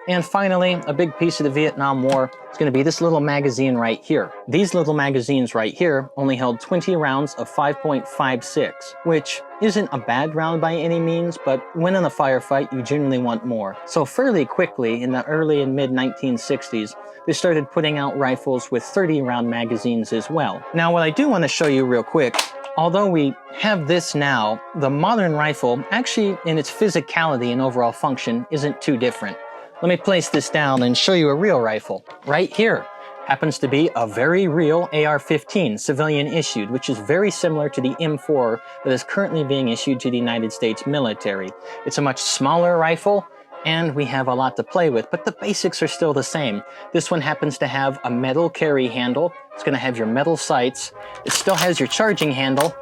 And finally, a big piece of the Vietnam War is going to be this little magazine right here. These little magazines right here only held 20 rounds of 5.56, which isn't a bad round by any means, but when in a firefight, you generally want more. So fairly quickly, in the early and mid-1960s, they started putting out rifles with 30-round magazines as well. Now, what I do want to show you real quick, although we have this now, the modern rifle, actually in its physicality and overall function, isn't too different. Let me place this down and show you a real rifle. Right here happens to be a very real AR-15, civilian issued, which is very similar to the M4 that is currently being issued to the United States military. It's a much smaller rifle, and we have a lot to play with, but the basics are still the same. This one happens to have a metal carry handle. It's going to have your metal sights. It still has your charging handle,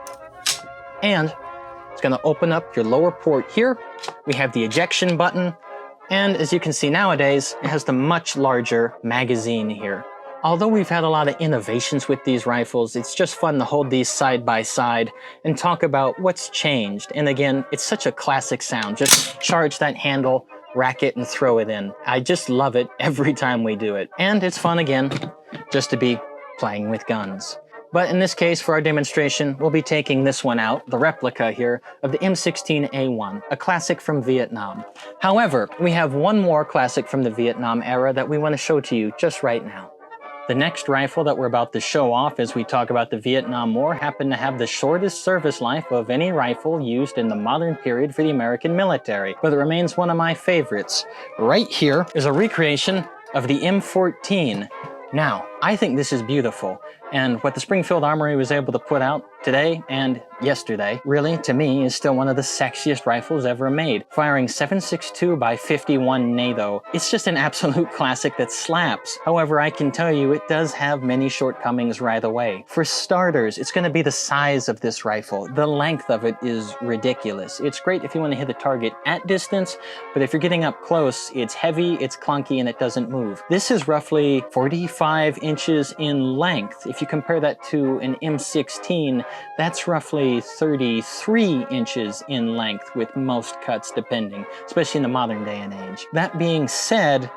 and it's going to open up your lower port here. We have the ejection button, and as you can see nowadays, it has the much larger magazine here. Although we've had a lot of innovations with these rifles, it's just fun to hold these side by side and talk about what's changed. And again, it's such a classic sound. Just charge that handle, rack it, and throw it in. I just love it every time we do it. And it's fun again, just to be playing with guns. But in this case, for our demonstration, we'll be taking this one out, the replica here, of the M16A1, a classic from Vietnam. However, we have one more classic from the Vietnam era that we want to show to you just right now. The next rifle that we're about to show off as we talk about the Vietnam War happened to have the shortest service life of any rifle used in the modern period for the American military, but it remains one of my favorites. Right here is a recreation of the M14. Now, I think this is beautiful, and what the Springfield Armory was able to put out today and yesterday, really, to me, is still one of the sexiest rifles ever made. Firing 7.62 by 51 NATO. It's just an absolute classic that slaps. However, I can tell you it does have many shortcomings right away. For starters, it's going to be the size of this rifle. The length of it is ridiculous. It's great if you want to hit a target at distance, but if you're getting up close, it's heavy, it's clunky, and it doesn't move. This is roughly 45 inches in length. If you compare that to an M16, that's roughly 33 inches in length with most cuts depending, especially in the modern day and age. That being said,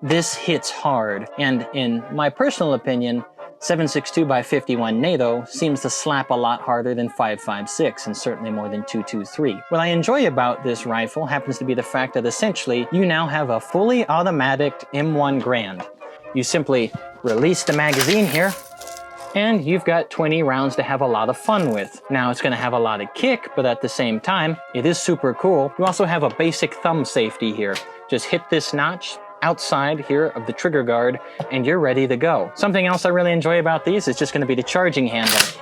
this hits hard, and in my personal opinion, 7.62 by 51 NATO seems to slap a lot harder than 5.56 and certainly more than 2.23. What I enjoy about this rifle happens to be the fact that essentially you now have a fully automatic M1 Garand. You simply release the magazine here, and you've got 20 rounds to have a lot of fun with. Now it's going to have a lot of kick, but at the same time, it is super cool. You also have a basic thumb safety here. Just hit this notch outside here of the trigger guard, and you're ready to go. Something else I really enjoy about these is just going to be the charging handle.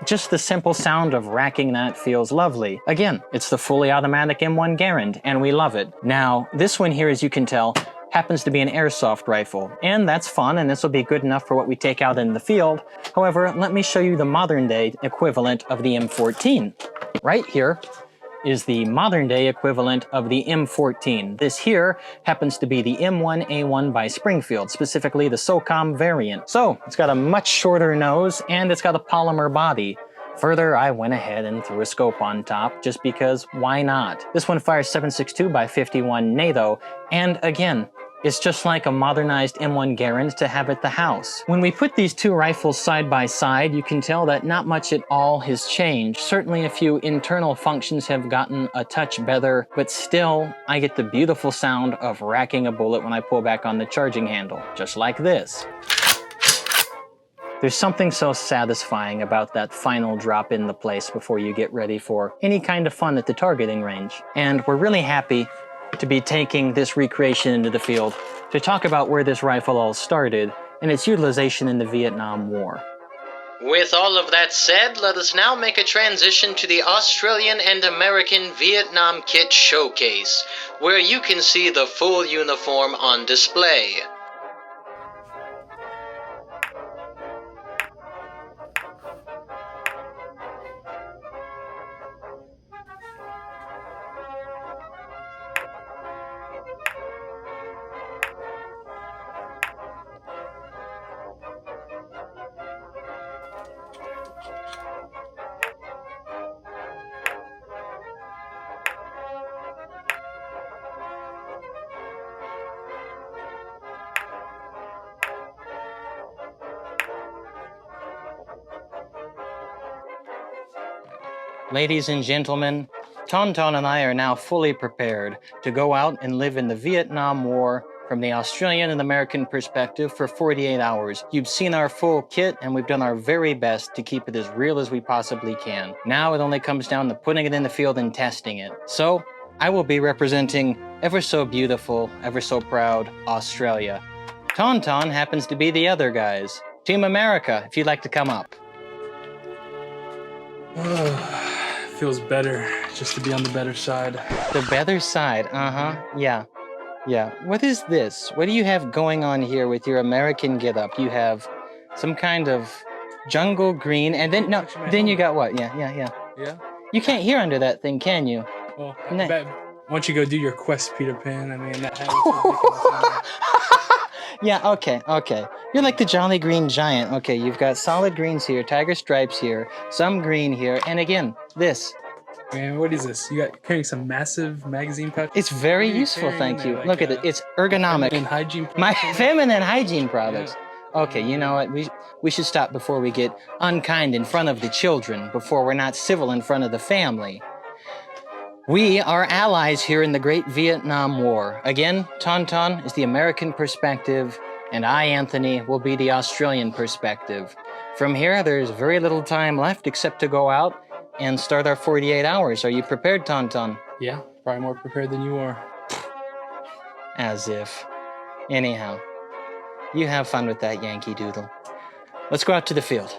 Just the simple sound of racking that feels lovely. Again, it's the fully automatic M1 Garand, and we love it. Now, this one here, as you can tell, happens to be an airsoft rifle, and that's fun, and this will be good enough for what we take out in the field. However, let me show you the modern day equivalent of the M14. Right here is the modern day equivalent of the M14. This here happens to be the M1A1 by Springfield, specifically the SOCOM variant. So it's got a much shorter nose, and it's got a polymer body. Further, I went ahead and threw a scope on top, just because why not? This one fires 7.62 by 51 NATO, and again, it's just like a modernized M1 Garand to have at the house. When we put these two rifles side by side, you can tell that not much at all has changed. Certainly a few internal functions have gotten a touch better, but still, I get the beautiful sound of racking a bullet when I pull back on the charging handle, just like this. There's something so satisfying about that final drop in the place before you get ready for any kind of fun at the targeting range. And we're really happy to be taking this recreation into the field to talk about where this rifle all started and its utilization in the Vietnam War. With all of that said, let us now make a transition to the Australian and American Vietnam Kit Showcase, where you can see the full uniform on display. Ladies and gentlemen, Tonton and I are now fully prepared to go out and live in the Vietnam War from the Australian and American perspective for 48 hours. You've seen our full kit, and we've done our very best to keep it as real as we possibly can. Now it only comes down to putting it in the field and testing it. So, I will be representing ever so beautiful, ever so proud Australia. Tauntaun happens to be the other guys. Team America, if you'd like to come up. Feels better just to be on the better side. The better side, yeah. Yeah, what is this? What do you have going on here with your American getup? You have some kind of jungle green, and then, no, then you got what? Yeah. You can't hear under that thing, can you? Well, I bet once you go do your quest, Peter Pan, I mean, that has Yeah, okay. You're like the Jolly Green Giant. Okay, you've got solid greens here, tiger stripes here, some green here, and again, this. Man, what is this? You got carrying some massive magazine pouch? It's very useful, thank you. Like look at it, it's ergonomic. Feminine hygiene products. My feminine hygiene products. Yeah. Okay, you know what? We should stop before we get unkind in front of the children, before we're not civil in front of the family. We are allies here in the Great Vietnam War. Again, Tauntaun is the American perspective, and I, Anthony, will be the Australian perspective. From here, there's very little time left except to go out and start our 48 hours. Are you prepared, Tauntaun? Yeah, probably more prepared than you are. As if. Anyhow, you have fun with that Yankee Doodle. Let's go out to the field.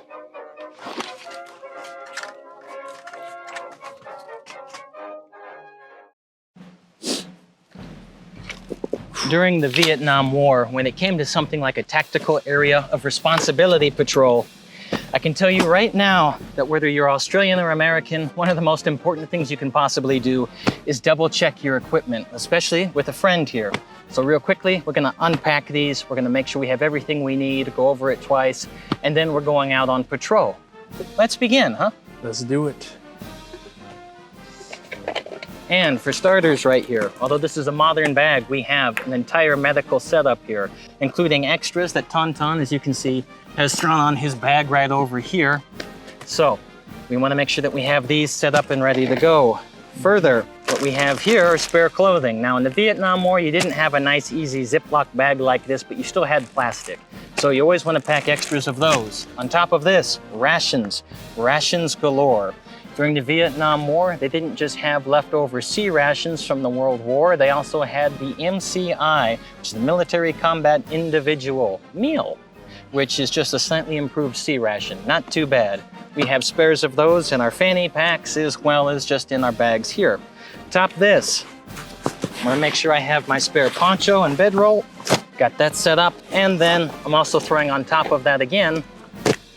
During the Vietnam War, when it came to something like a tactical area of responsibility patrol, I can tell you right now that whether you're Australian or American, one of the most important things you can possibly do is double check your equipment, especially with a friend here. So real quickly, we're gonna unpack these. We're gonna make sure we have everything we need, go over it twice, and then we're going out on patrol. Let's begin, huh? Let's do it. And for starters right here, although this is a modern bag, we have an entire medical setup here, including extras that Tauntaun, as you can see, has thrown on his bag right over here. So we want to make sure that we have these set up and ready to go. Further, what we have here are spare clothing. Now in the Vietnam War, you didn't have a nice easy Ziploc bag like this, but you still had plastic. So you always want to pack extras of those. On top of this, rations galore. During the Vietnam War, they didn't just have leftover sea rations from the World War, they also had the MCI, which is the Military Combat Individual Meal, which is just a slightly improved sea ration. Not too bad. We have spares of those in our fanny packs as well as just in our bags here. Top this. I want to make sure I have my spare poncho and bedroll. Got that set up. And then I'm also throwing on top of that again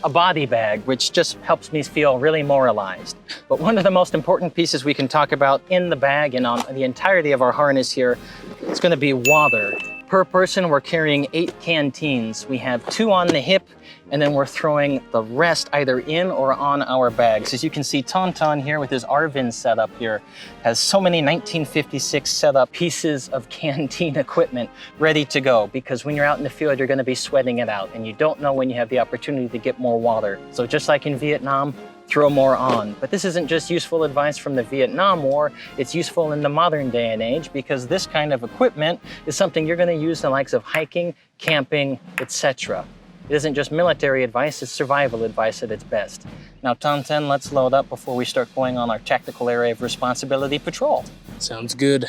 a body bag, which just helps me feel really moralized. But one of the most important pieces we can talk about in the bag and on the entirety of our harness here is going to be water. Per person, we're carrying 8 canteens. We have 2 on the hip, and then we're throwing the rest either in or on our bags. As you can see, Tauntaun here with his ARVN setup here has so many 1956 setup pieces of canteen equipment ready to go, because when you're out in the field, you're gonna be sweating it out, and you don't know when you have the opportunity to get more water. So just like in Vietnam, throw more on. But this isn't just useful advice from the Vietnam War, it's useful in the modern day and age, because this kind of equipment is something you're gonna use in the likes of hiking, camping, etc. It isn't just military advice, it's survival advice at its best. Now, Tauntaun, let's load up before we start going on our tactical area of responsibility patrol. Sounds good.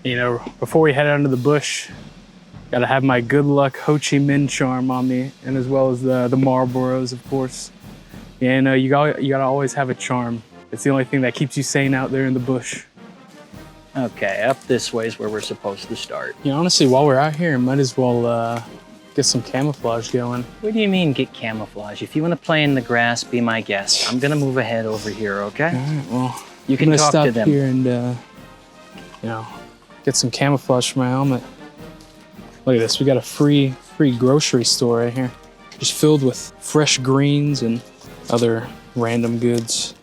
You know, before we head out into the bush, gotta have my good luck Hootchie Minh charm on me, and as well as the Marlboros, of course. Yeah, you know, you gotta always have a charm. It's the only thing that keeps you sane out there in the bush. Okay, up this way is where we're supposed to start. You know, honestly, while we're out here, might as well get some camouflage going. What do you mean get camouflage? If you want to play in the grass, be my guest. I'm gonna move ahead over here, okay? All right, well, you can talk to them. stop here and, you know, get some camouflage for my helmet. Look at this, we got a free grocery store right here. Just filled with fresh greens and other random goods.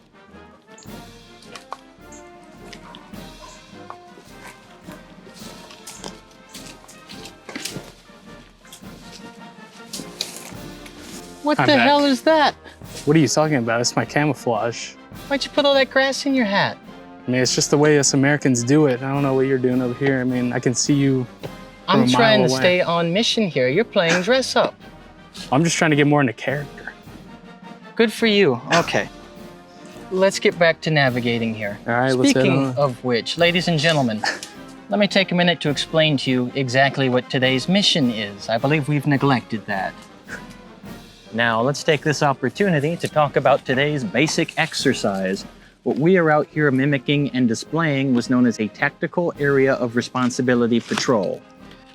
What the hell is that? What are you talking about? It's my camouflage. Why'd you put all that grass in your hat? I mean, it's just the way us Americans do it. I don't know what you're doing over here. I mean, I can see you from a mile trying to away. stay on mission here. You're playing dress up. I'm just trying to get more into character. Good for you. Okay. let's get back to navigating here. All right, let's head Speaking on. of which, ladies and gentlemen, let me take a minute to explain to you exactly what today's mission is. I believe we've neglected that. Now, let's take this opportunity to talk about today's basic exercise. What we are out here mimicking and displaying was known as a Tactical Area of Responsibility Patrol.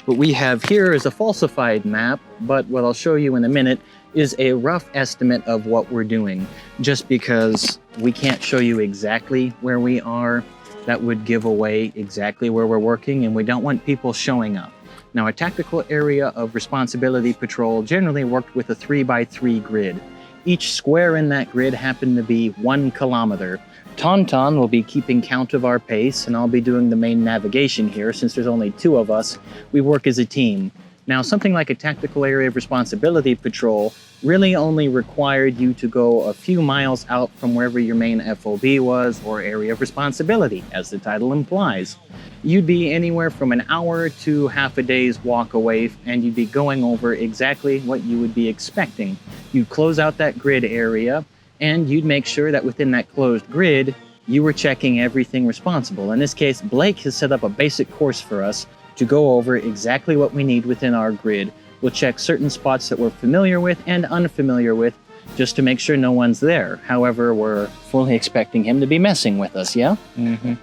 What we have here is a falsified map, but what I'll show you in a minute is a rough estimate of what we're doing. Just because we can't show you exactly where we are, that would give away exactly where we're working, and we don't want people showing up. Now, a Tactical Area of Responsibility Patrol generally worked with a 3x3 grid. Each square in that grid happened to be 1 kilometer. Tauntaun will be keeping count of our pace, and I'll be doing the main navigation here. Since there's only 2 of us, we work as a team. Now, something like a Tactical Area of Responsibility Patrol really only required you to go a few miles out from wherever your main FOB was, or Area of Responsibility, as the title implies. You'd be anywhere from an hour to half a day's walk away, and you'd be going over exactly what you would be expecting. You'd close out that grid area, and you'd make sure that within that closed grid, you were checking everything responsible. In this case, Blake has set up a basic course for us to go over exactly what we need within our grid. We'll check certain spots that we're familiar with and unfamiliar with, just to make sure no one's there. However, we're fully expecting him to be messing with us, yeah? Mm-hmm.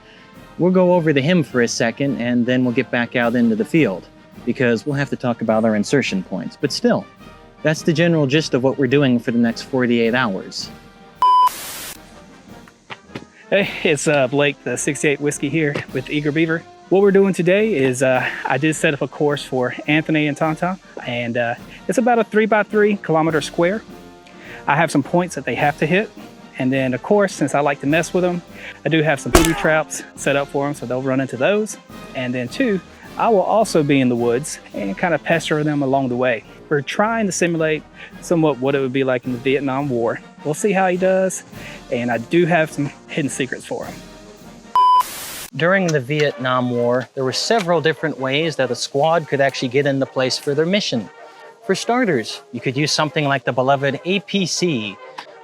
We'll go over to him for a second, and then we'll get back out into the field, because we'll have to talk about our insertion points. But still, that's the general gist of what we're doing for the next 48 hours. Hey, it's Blake, the 68 Whiskey here with Eager Beaver. What we're doing today is I did set up a course for Anthony and Tauntaun, and it's about a 3x3 kilometer square. I have some points that they have to hit, and then of course, since I like to mess with them, I do have some booby traps set up for them so they'll run into those. And then 2, I will also be in the woods and kind of pester them along the way. We're trying to simulate somewhat what it would be like in the Vietnam War. We'll see how he does, and I do have some hidden secrets for him. During the Vietnam War, there were several different ways that a squad could actually get into place for their mission. For starters, you could use something like the beloved APC,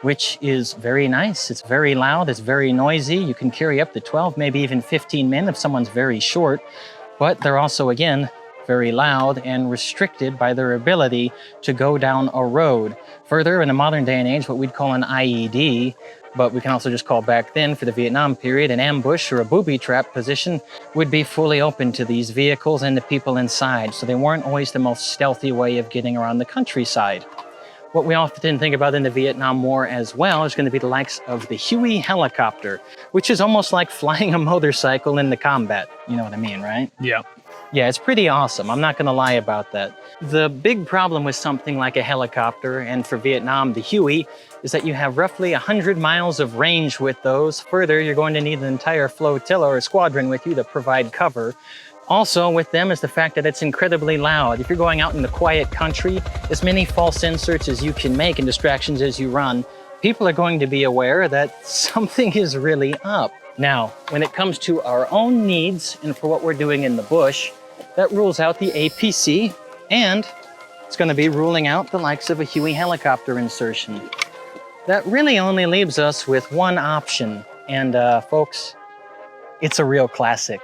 which is very nice. It's very loud, it's very noisy. You can carry up to 12, maybe even 15 men if someone's very short, but they're also, again, very loud and restricted by their ability to go down a road. Further, in the modern day and age, what we'd call an IED, but we can also just call back then for the Vietnam period, an ambush or a booby trap position would be fully open to these vehicles and the people inside, so they weren't always the most stealthy way of getting around the countryside. What we often think about in the Vietnam War as well is going to be the likes of the Huey helicopter, which is almost like flying a motorcycle in the combat. You know what I mean, right? Yeah. Yeah, it's pretty awesome. I'm not going to lie about that. The big problem with something like a helicopter, and for Vietnam, the Huey, is that you have roughly 100 miles of range with those. Further, you're going to need an entire flotilla or squadron with you to provide cover. Also with them is the fact that it's incredibly loud. If you're going out in the quiet country, as many false inserts as you can make and distractions as you run, people are going to be aware that something is really up. Now, when it comes to our own needs and for what we're doing in the bush, that rules out the APC, and it's going to be ruling out the likes of a Huey helicopter insertion. That really only leaves us with one option, and folks, it's a real classic.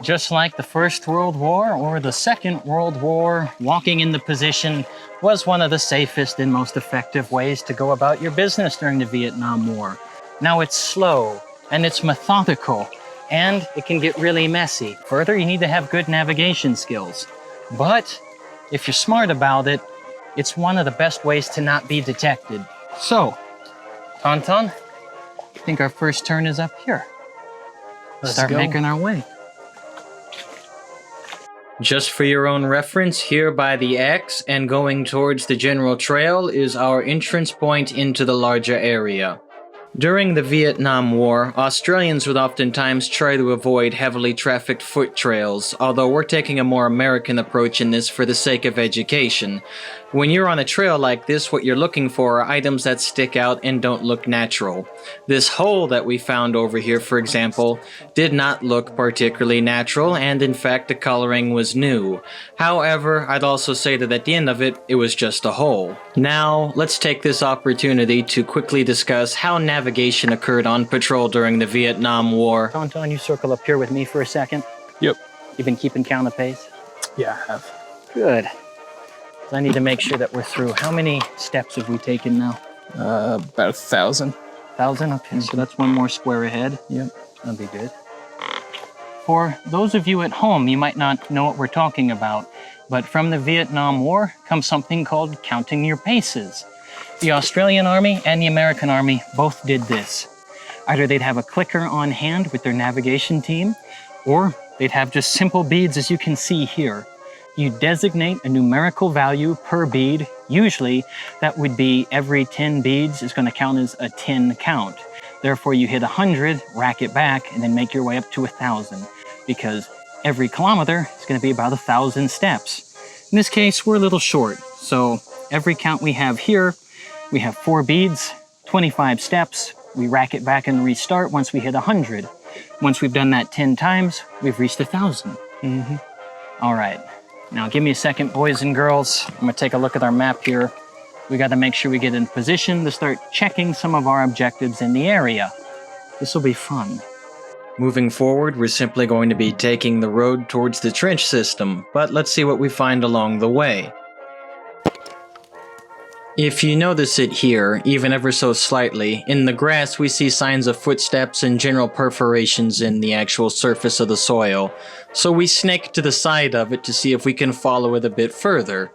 Just like the First World War or the Second World War, walking in the position was one of the safest and most effective ways to go about your business during the Vietnam War. Now it's slow and it's methodical and it can get really messy. Further, you need to have good navigation skills. But if you're smart about it, it's one of the best ways to not be detected. So, Tauntaun, I think our first turn is up here. Let's Start go. making our way. Just for your own reference, here by the X and going towards the general trail is our entrance point into the larger area. During the Vietnam War, Australians would oftentimes try to avoid heavily trafficked foot trails, although we're taking a more American approach in this for the sake of education. When you're on a trail like this, what you're looking for are items that stick out and don't look natural. This hole that we found over here, for example, did not look particularly natural, and in fact the coloring was new. However, I'd also say that at the end of it, it was just a hole. Now, let's take this opportunity to quickly discuss how navigation occurred on patrol during the Vietnam War. Tonton, you circle up here with me for a second. Yep. You've been keeping count of pace? Yeah, I have. Good. I need to make sure that we're through. How many steps have we taken now? About 1,000. 1,000? Okay, so that's one more square ahead. Yep. That'll be good. For those of you at home, you might not know what we're talking about, but from the Vietnam War comes something called counting your paces. The Australian Army and the American Army both did this. Either they'd have a clicker on hand with their navigation team, or they'd have just simple beads as you can see here. You designate a numerical value per bead. Usually that would be every 10 beads is going to count as a 10 count. Therefore you hit 100, rack it back, and then make your way up to 1,000, because every kilometer is going to be about 1,000 steps. In this case, we're a little short. So every count we have here, we have 4 beads, 25 steps. We rack it back and restart once we hit 100. Once we've done that 10 times, we've reached 1,000. All right. Now give me a second, boys and girls. I'm gonna take a look at our map here. We gotta make sure we get in position to start checking some of our objectives in the area. This will be fun. Moving forward, we're simply going to be taking the road towards the trench system, but let's see what we find along the way. If you notice it here, even ever so slightly, in the grass we see signs of footsteps and general perforations in the actual surface of the soil, so we snake to the side of it to see if we can follow it a bit further.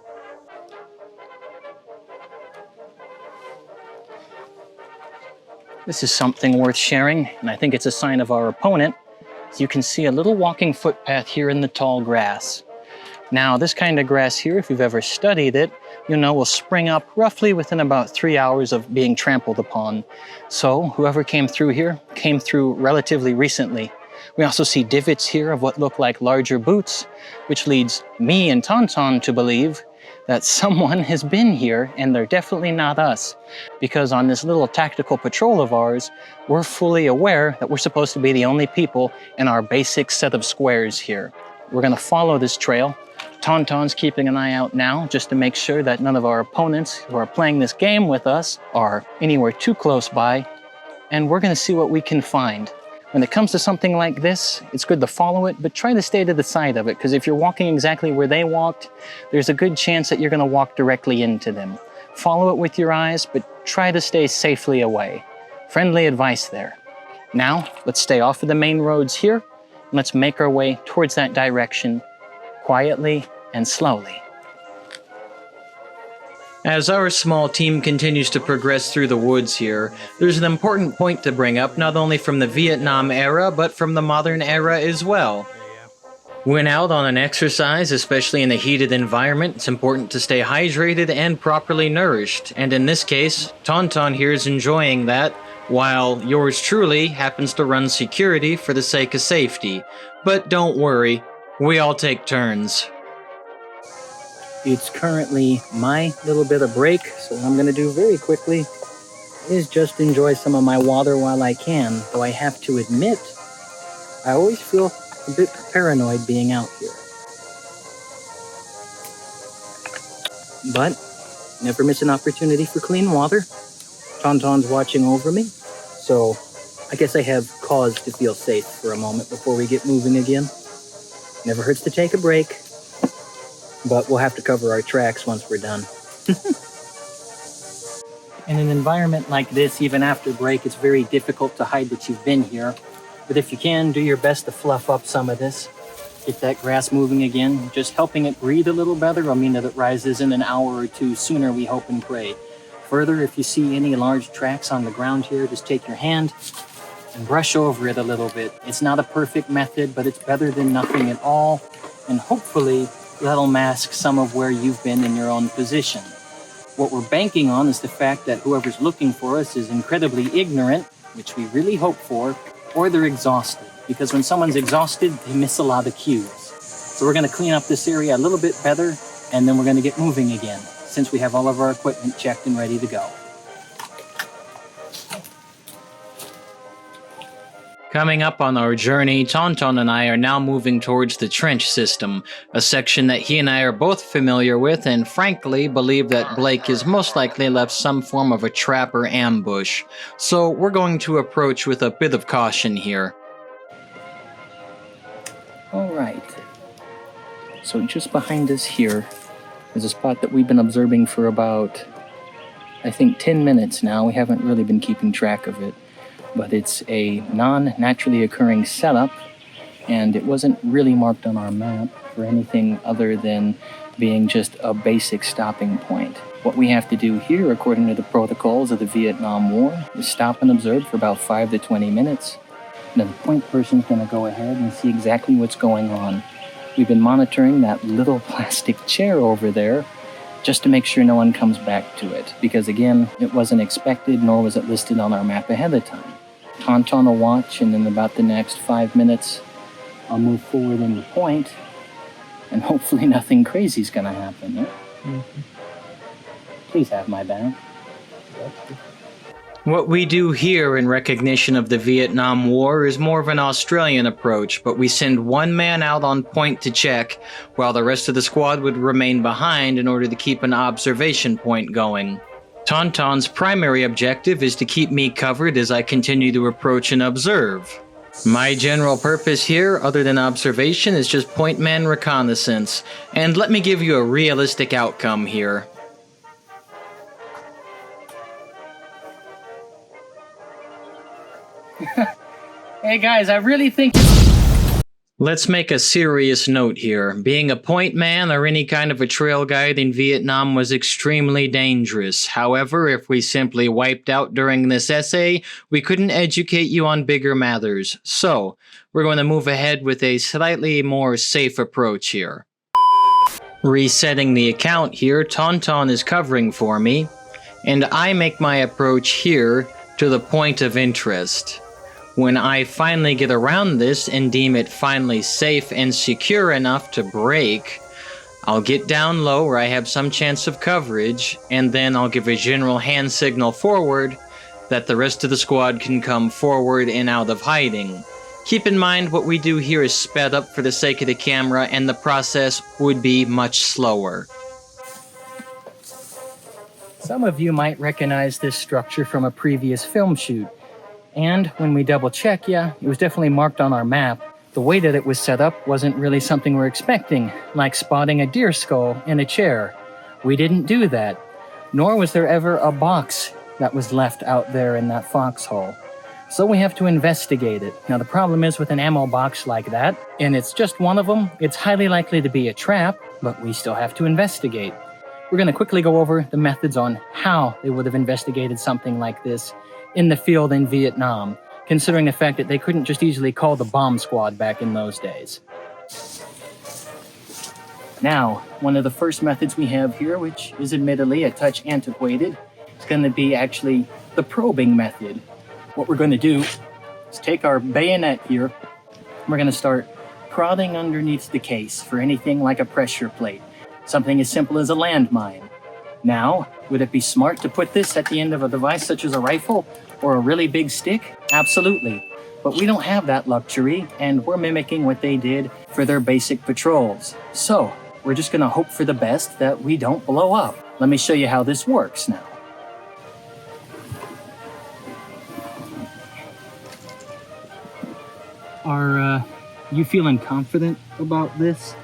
This is something worth sharing, and I think it's a sign of our opponent. As you can see a little walking footpath here in the tall grass. Now, this kind of grass here, if you've ever studied it, you know will spring up roughly within about 3 hours of being trampled upon. So whoever came through here came through relatively recently. We also see divots here of what look like larger boots, which leads me and Tonton to believe that someone has been here, and they're definitely not us, because on this little tactical patrol of ours, we're fully aware that we're supposed to be the only people in our basic set of squares here. We're gonna follow this trail. Tonton's keeping an eye out now just to make sure that none of our opponents who are playing this game with us are anywhere too close by, and we're gonna see what we can find. When it comes to something like this, it's good to follow it, but try to stay to the side of it, because if you're walking exactly where they walked, there's a good chance that you're gonna walk directly into them. Follow it with your eyes, but try to stay safely away. Friendly advice there. Now, let's stay off of the main roads here, and let's make our way towards that direction quietly and slowly. As our small team continues to progress through the woods here, there's an important point to bring up, not only from the Vietnam era, but from the modern era as well. When out on an exercise, especially in a heated environment, it's important to stay hydrated and properly nourished, and in this case, Tonton here is enjoying that, while yours truly happens to run security for the sake of safety. But don't worry, we all take turns. It's currently my little bit of break, so what I'm going to do very quickly is just enjoy some of my water while I can, though I have to admit, I always feel a bit paranoid being out here. But never miss an opportunity for clean water. Tonton's watching over me, so I guess I have cause to feel safe for a moment before we get moving again. Never hurts to take a break, but we'll have to cover our tracks once we're done. In an environment like this, even after break, it's very difficult to hide that you've been here. But if you can, do your best to fluff up some of this. Get that grass moving again. Just helping it breathe a little better will mean that it rises in an hour or two sooner, we hope and pray. Further, if you see any large tracks on the ground here, just take your hand and brush over it a little bit. It's not a perfect method, but it's better than nothing at all. And hopefully, that'll mask some of where you've been in your own position. What we're banking on is the fact that whoever's looking for us is incredibly ignorant, which we really hope for, or they're exhausted. Because when someone's exhausted, they miss a lot of cues. So we're going to clean up this area a little bit better, and then we're going to get moving again, since we have all of our equipment checked and ready to go. Coming up on our journey, Tauntaun and I are now moving towards the trench system, a section that he and I are both familiar with and frankly believe that Blake has most likely left some form of a trap or ambush. So we're going to approach with a bit of caution here. Alright, so just behind us here is a spot that we've been observing for about, I think, 10 minutes now. We haven't really been keeping track of it. But it's a non-naturally occurring setup, and it wasn't really marked on our map for anything other than being just a basic stopping point. What we have to do here, according to the protocols of the Vietnam War, is stop and observe for about 5 to 20 minutes. Then the point person's going to go ahead and see exactly what's going on. We've been monitoring that little plastic chair over there, just to make sure no one comes back to it, because again, it wasn't expected, nor was it listed on our map ahead of time. Tauntaun will watch, and in about the next 5 minutes, I'll move forward in the point, and hopefully nothing crazy is going to happen. Yeah? Mm-hmm. Please have my back. What we do here in recognition of the Vietnam War is more of an Australian approach, but we send one man out on point to check, while the rest of the squad would remain behind in order to keep an observation point going. Tauntaun's primary objective is to keep me covered as I continue to approach and observe. My general purpose here, other than observation, is just point man reconnaissance, and let me give you a realistic outcome here. Hey guys, I really think... Let's make a serious note here. Being a point man or any kind of a trail guide in Vietnam was extremely dangerous. However, if we simply wiped out during this essay, we couldn't educate you on bigger matters. So, we're going to move ahead with a slightly more safe approach here. Resetting the account here, Tauntaun is covering for me, and I make my approach here to the point of interest. When I finally get around this and deem it finally safe and secure enough to break, I'll get down low where I have some chance of coverage, and then I'll give a general hand signal forward that the rest of the squad can come forward and out of hiding. Keep in mind what we do here is sped up for the sake of the camera, and the process would be much slower. Some of you might recognize this structure from a previous film shoot. And when we double check, yeah, it was definitely marked on our map. The way that it was set up wasn't really something we're expecting, like spotting a deer skull in a chair. We didn't do that. Nor was there ever a box that was left out there in that foxhole. So we have to investigate it. Now the problem is with an ammo box like that, and it's just one of them, it's highly likely to be a trap, but we still have to investigate. We're going to quickly go over the methods on how they would have investigated something like this in the field in Vietnam, considering the fact that they couldn't just easily call the bomb squad back in those days. Now, one of the first methods we have here, which is admittedly a touch antiquated, is going to be actually the probing method. What we're going to do is take our bayonet here, and we're going to start prodding underneath the case for anything like a pressure plate, something as simple as a landmine. Now, would it be smart to put this at the end of a device such as a rifle or a really big stick? Absolutely. But we don't have that luxury, and we're mimicking what they did for their basic patrols. So, we're just going to hope for the best that we don't blow up. Let me show you how this works now. Are you feeling confident about this?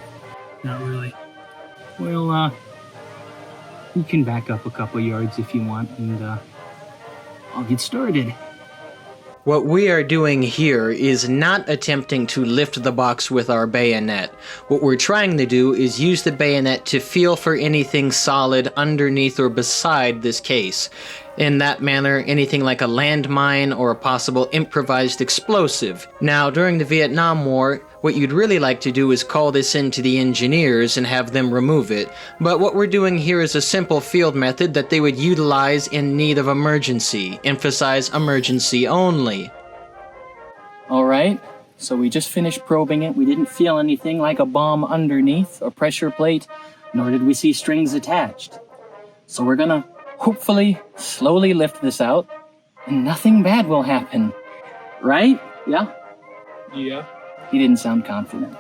Not really. Well, you can back up a couple yards if you want, and I'll get started. What we are doing here is not attempting to lift the box with our bayonet. What we're trying to do is use the bayonet to feel for anything solid underneath or beside this case. In that manner, anything like a landmine or a possible improvised explosive. Now, during the Vietnam War, what you'd really like to do is call this in to the engineers and have them remove it. But what we're doing here is a simple field method that they would utilize in need of emergency. Emphasize emergency only. Alright, so we just finished probing it. We didn't feel anything like a bomb underneath or pressure plate, nor did we see strings attached. So we're gonna hopefully slowly lift this out and nothing bad will happen. Right? Yeah? Yeah. He didn't sound confident.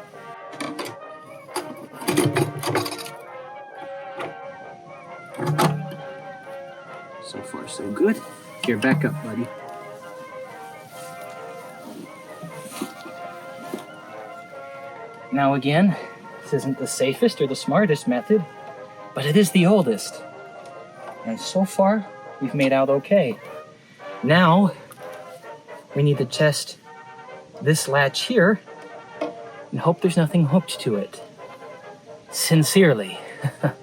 So far, so good. Here, back up, buddy. Now again, this isn't the safest or the smartest method, but it is the oldest. And so far, we've made out okay. Now, we need to test this latch here and hope there's nothing hooked to it. Sincerely. I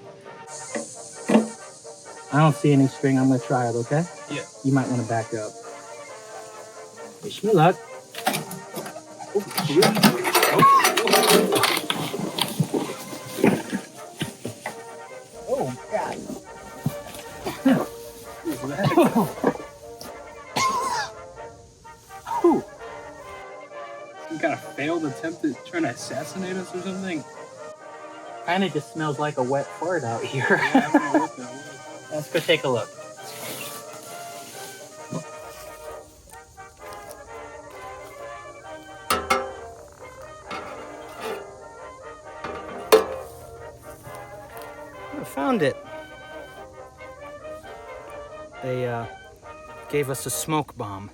don't see any string. I'm gonna try it, okay? Yeah. You might want to back up. Wish me luck. Oh, God. Some kind of failed attempt at trying to assassinate us or something? Kind of just smells like a wet fart out here. Yeah, I don't know what that was. Let's go take a look. I found it. They gave us a smoke bomb.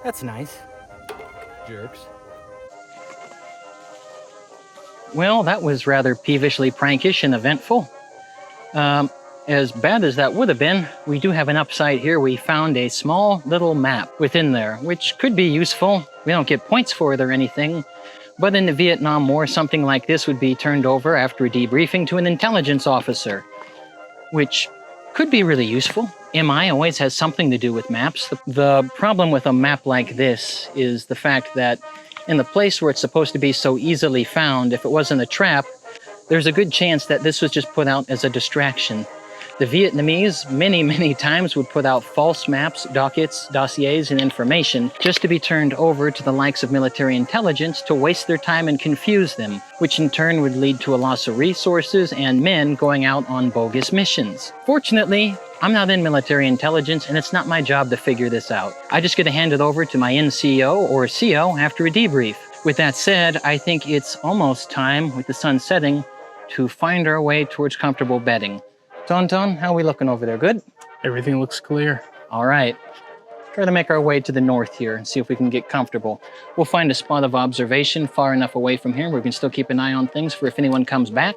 That's nice. Jerks. Well, that was rather peevishly prankish and eventful. As bad as that would have been, we do have an upside here. We found a small little map within there, which could be useful. We don't get points for it or anything, but in the Vietnam War, something like this would be turned over after a debriefing to an intelligence officer, which could be really useful. MI always has something to do with maps. The problem with a map like this is the fact that in the place where it's supposed to be so easily found, if it wasn't a trap, there's a good chance that this was just put out as a distraction. The Vietnamese many times would put out false maps, dockets, dossiers, and information just to be turned over to the likes of military intelligence to waste their time and confuse them, which in turn would lead to a loss of resources and men going out on bogus missions. Fortunately, I'm not in military intelligence and it's not my job to figure this out. I just get to hand it over to my NCO or CO after a debrief. With that said, I think it's almost time, with the sun setting, to find our way towards comfortable bedding. Tonton, how are we looking over there? Good? Everything looks clear. All right. Try to make our way to the north here and see if we can get comfortable. We'll find a spot of observation far enough away from here where we can still keep an eye on things for if anyone comes back.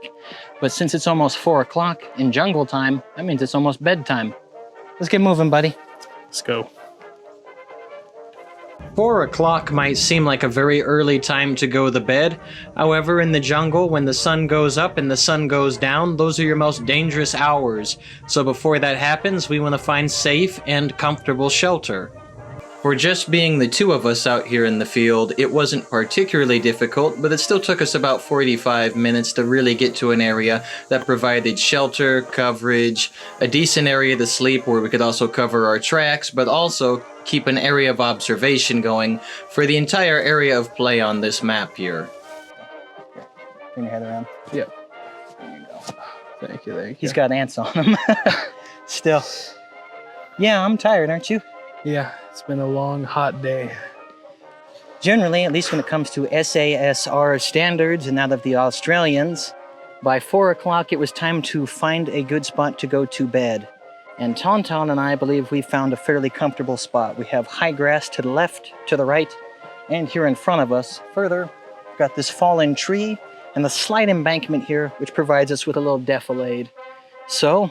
But since it's almost 4 o'clock in jungle time, that means it's almost bedtime. Let's get moving, buddy. Let's go. 4 o'clock might seem like a very early time to go to bed. However, in the jungle, when the sun goes up and the sun goes down, those are your most dangerous hours. So before that happens, we want to find safe and comfortable shelter. For just being the two of us out here in the field, it wasn't particularly difficult, but it still took us about 45 minutes to really get to an area that provided shelter, coverage, a decent area to sleep where we could also cover our tracks, but also keep an area of observation going for the entire area of play on this map here. Turn your head around. Yep. There you go. Thank you. He's got ants on him. Still. Yeah, I'm tired, aren't you? Yeah, it's been a long, hot day. Generally, at least when it comes to SASR standards and that of the Australians, by 4 o'clock it was time to find a good spot to go to bed. And Tonton and I believe we found a fairly comfortable spot. We have high grass to the left, to the right, and here in front of us. Further, we've got this fallen tree and the slight embankment here, which provides us with a little defilade. So,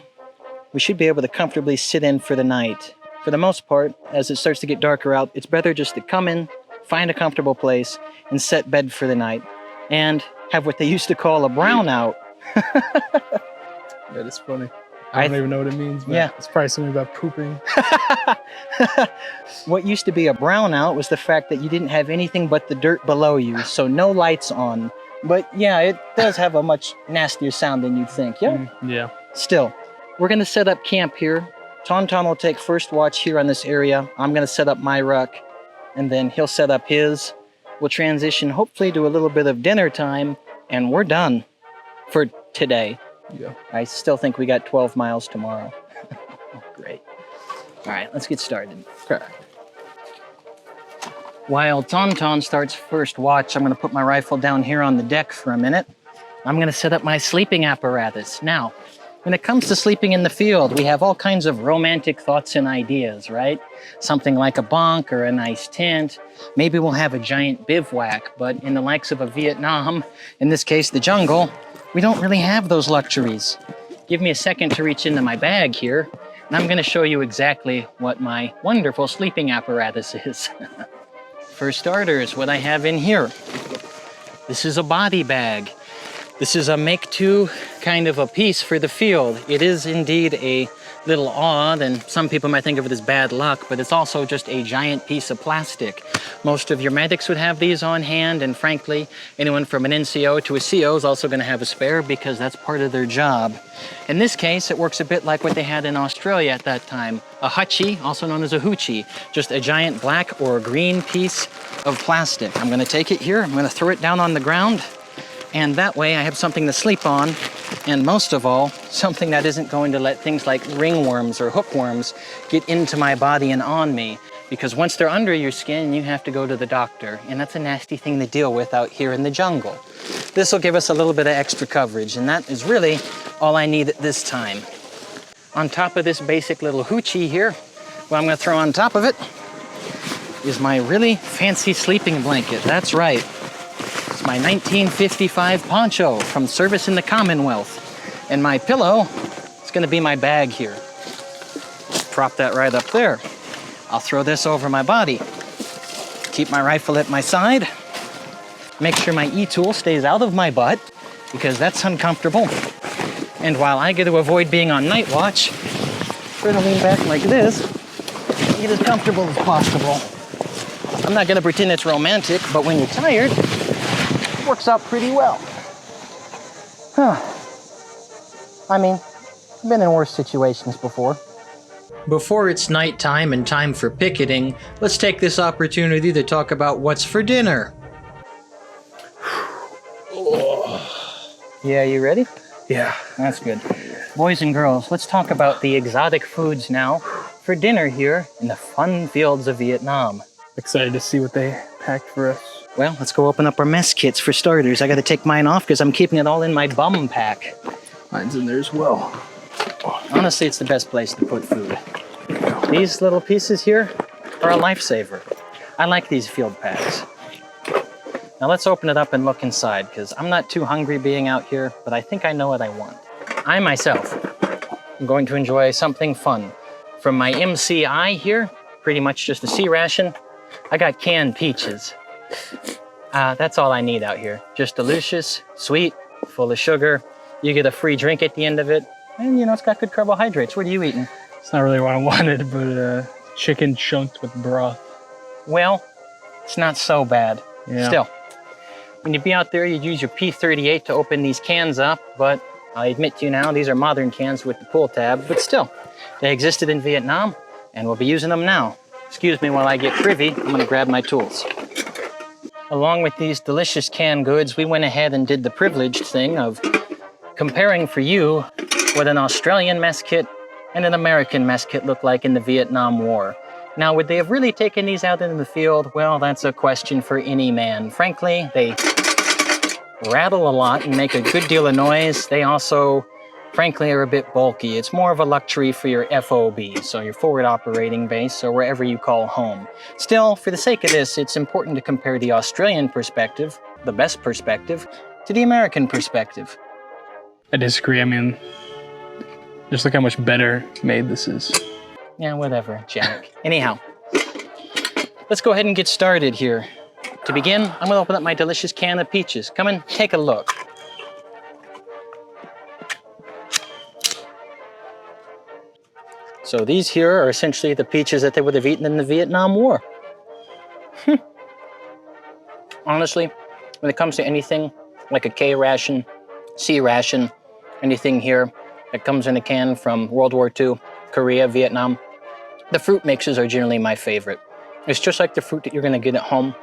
we should be able to comfortably sit in for the night. For the most part, as it starts to get darker out, it's better just to come in, find a comfortable place, and set bed for the night. And have what they used to call a brownout. That is funny. I don't even know what it means, but yeah. it's probably something about pooping. What used to be a brownout was the fact that you didn't have anything but the dirt below you, so no lights on. But yeah, it does have a much nastier sound than you'd think, yeah? Yeah. Still, we're gonna set up camp here. Tauntaun will take first watch here on this area. I'm gonna set up my ruck, and then he'll set up his. We'll transition hopefully to a little bit of dinner time, and we're done for today. Yeah. I still think we got 12 miles tomorrow. Great. All right, let's get started. Okay. While Tauntaun starts first watch, I'm gonna put my rifle down here on the deck for a minute. I'm gonna set up my sleeping apparatus. Now, when it comes to sleeping in the field, we have all kinds of romantic thoughts and ideas, right? Something like a bunk or a nice tent. Maybe we'll have a giant bivouac, but in the likes of a Vietnam, in this case, the jungle, we don't really have those luxuries. Give me a second to reach into my bag here, and I'm gonna show you exactly what my wonderful sleeping apparatus is. For starters, what I have in here. This is a body bag. This is a make-to kind of a piece for the field. It is indeed a little odd, and some people might think of it as bad luck, but it's also just a giant piece of plastic. Most of your medics would have these on hand, and frankly, anyone from an NCO to a CO is also gonna have a spare because that's part of their job. In this case, it works a bit like what they had in Australia at that time. A Hootchie, also known as a Hootchie, just a giant black or green piece of plastic. I'm gonna take it here, I'm gonna throw it down on the ground, and that way I have something to sleep on, and most of all, something that isn't going to let things like ringworms or hookworms get into my body and on me. Because once they're under your skin, you have to go to the doctor, and that's a nasty thing to deal with out here in the jungle. This will give us a little bit of extra coverage, and that is really all I need at this time. On top of this basic little Hootchie here, what I'm gonna throw on top of it is my really fancy sleeping blanket. That's right. It's my 1955 poncho from service in the Commonwealth. And my pillow is gonna be my bag here. Prop that right up there. I'll throw this over my body. Keep my rifle at my side. Make sure my e-tool stays out of my butt because that's uncomfortable. And while I get to avoid being on night watch, try to lean back like this and get as comfortable as possible. I'm not gonna pretend it's romantic, but when you're tired, it works out pretty well. I mean, I've been in worse situations before. Before it's nighttime and time for picketing, let's take this opportunity to talk about what's for dinner. Yeah, you ready? Yeah. That's good. Boys and girls, let's talk about the exotic foods now for dinner here in the fun fields of Vietnam. Excited to see what they packed for us. Well, let's go open up our mess kits for starters. I gotta take mine off because I'm keeping it all in my bum pack. Mine's in there as well. Honestly, it's the best place to put food. These little pieces here are a lifesaver. I like these field packs. Now let's open it up and look inside because I'm not too hungry being out here, but I think I know what I want. I myself am going to enjoy something fun. From my MCI here, pretty much just a sea ration, I got canned peaches. That's all I need out here. Just delicious, sweet, full of sugar. You get a free drink at the end of it. And you know, it's got good carbohydrates. What are you eating? It's not really what I wanted, but chicken chunked with broth. Well, it's not so bad. Yeah. Still, when you'd be out there, you'd use your P08 to open these cans up, but I admit to you now, these are modern cans with the pull tab, but still, they existed in Vietnam, and we'll be using them now. Excuse me while I get privy, I'm gonna grab my tools. Along with these delicious canned goods, we went ahead and did the privileged thing of comparing for you what an Australian mess kit and an American mess kit looked like in the Vietnam War. Now, would they have really taken these out into the field? Well, that's a question for any man. Frankly, they rattle a lot and make a good deal of noise. They also, frankly, are a bit bulky. It's more of a luxury for your FOB, so your forward operating base, or wherever you call home. Still, for the sake of this, it's important to compare the Australian perspective, the best perspective, to the American perspective. I disagree. I mean, just look how much better made this is. Yeah, whatever, Jack. Anyhow, let's go ahead and get started here. To begin, I'm gonna open up my delicious can of peaches. Come and take a look. So these here are essentially the peaches that they would have eaten in the Vietnam War. Honestly, when it comes to anything like a K ration, C ration, anything here that comes in a can from World War II, Korea, Vietnam, the fruit mixes are generally my favorite. It's just like the fruit that you're gonna get at home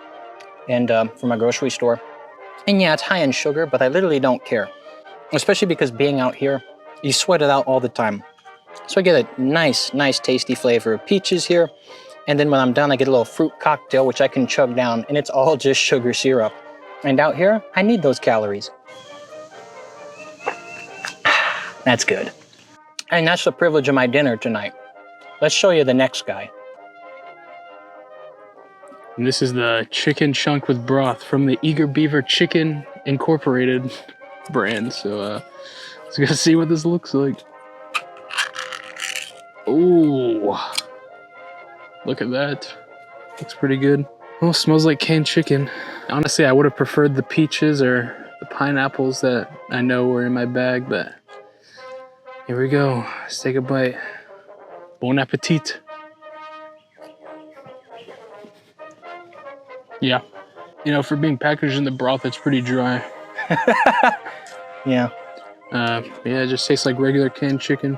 and from a grocery store. And yeah, it's high in sugar, but I literally don't care. Especially because being out here, you sweat it out all the time. So I get a nice tasty flavor of peaches here. And then when I'm done, I get a little fruit cocktail, which I can chug down, and it's all just sugar syrup. And out here, I need those calories. That's good. And that's the privilege of my dinner tonight. Let's show you the next guy. And this is the chicken chunk with broth from the Eager Beaver Chicken Incorporated brand. So let's go see what this looks like. Ooh, look at that. Looks pretty good. Oh, smells like canned chicken. Honestly, I would have preferred the peaches or the pineapples that I know were in my bag, but here we go. Let's take a bite. Bon appetit. Yeah. You know, for being packaged in the broth, it's pretty dry. Yeah. Yeah, it just tastes like regular canned chicken.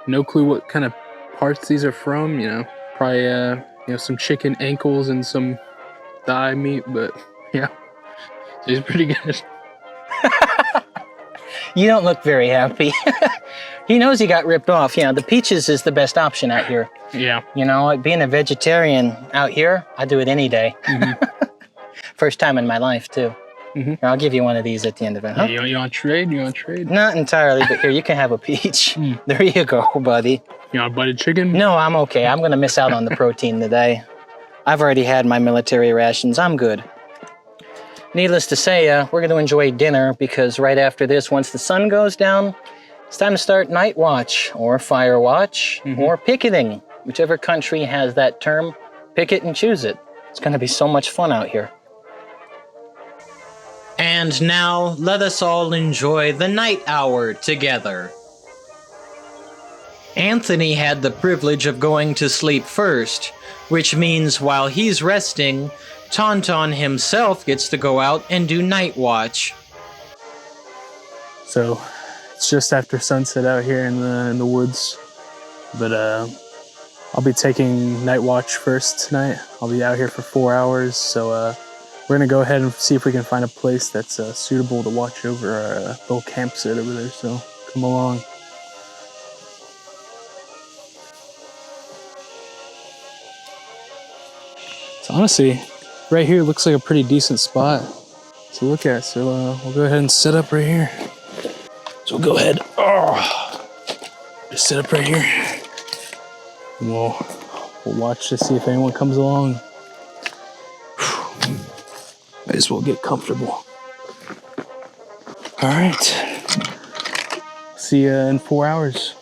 No clue what kind of parts these are from, you know. Probably, you know, some chicken ankles and some thigh meat, but yeah, tastes pretty good. You don't look very happy. He knows he got ripped off. You know, the peaches is the best option out here. Yeah. You know, like being a vegetarian out here, I do it any day. First time in my life, too. Here, I'll give you one of these at the end of it, huh? You want to trade? You want to trade? Not entirely, but here, you can have a peach. There you go, buddy. You want butted chicken? No, I'm okay. I'm going to miss out on the protein today. I've already had my military rations. I'm good. Needless to say, we're going to enjoy dinner because right after this, once the sun goes down, it's time to start night watch or fire watch or picketing. Whichever country has that term, pick it and choose it. It's going to be so much fun out here. And now, let us all enjoy the night hour together. Anthony had the privilege of going to sleep first, which means while he's resting, Tauntaun himself gets to go out and do night watch. So it's just after sunset out here in the woods, but I'll be taking night watch first tonight. I'll be out here for 4 hours, so we're gonna go ahead and see if we can find a place that's suitable to watch over our little campsite over there. So come along. So honestly, right here looks like a pretty decent spot to look at. So we'll go ahead and set up right here. So we'll go ahead, just set up right here. And we'll watch to see if anyone comes along. Might as well get comfortable. All right. See you in 4 hours.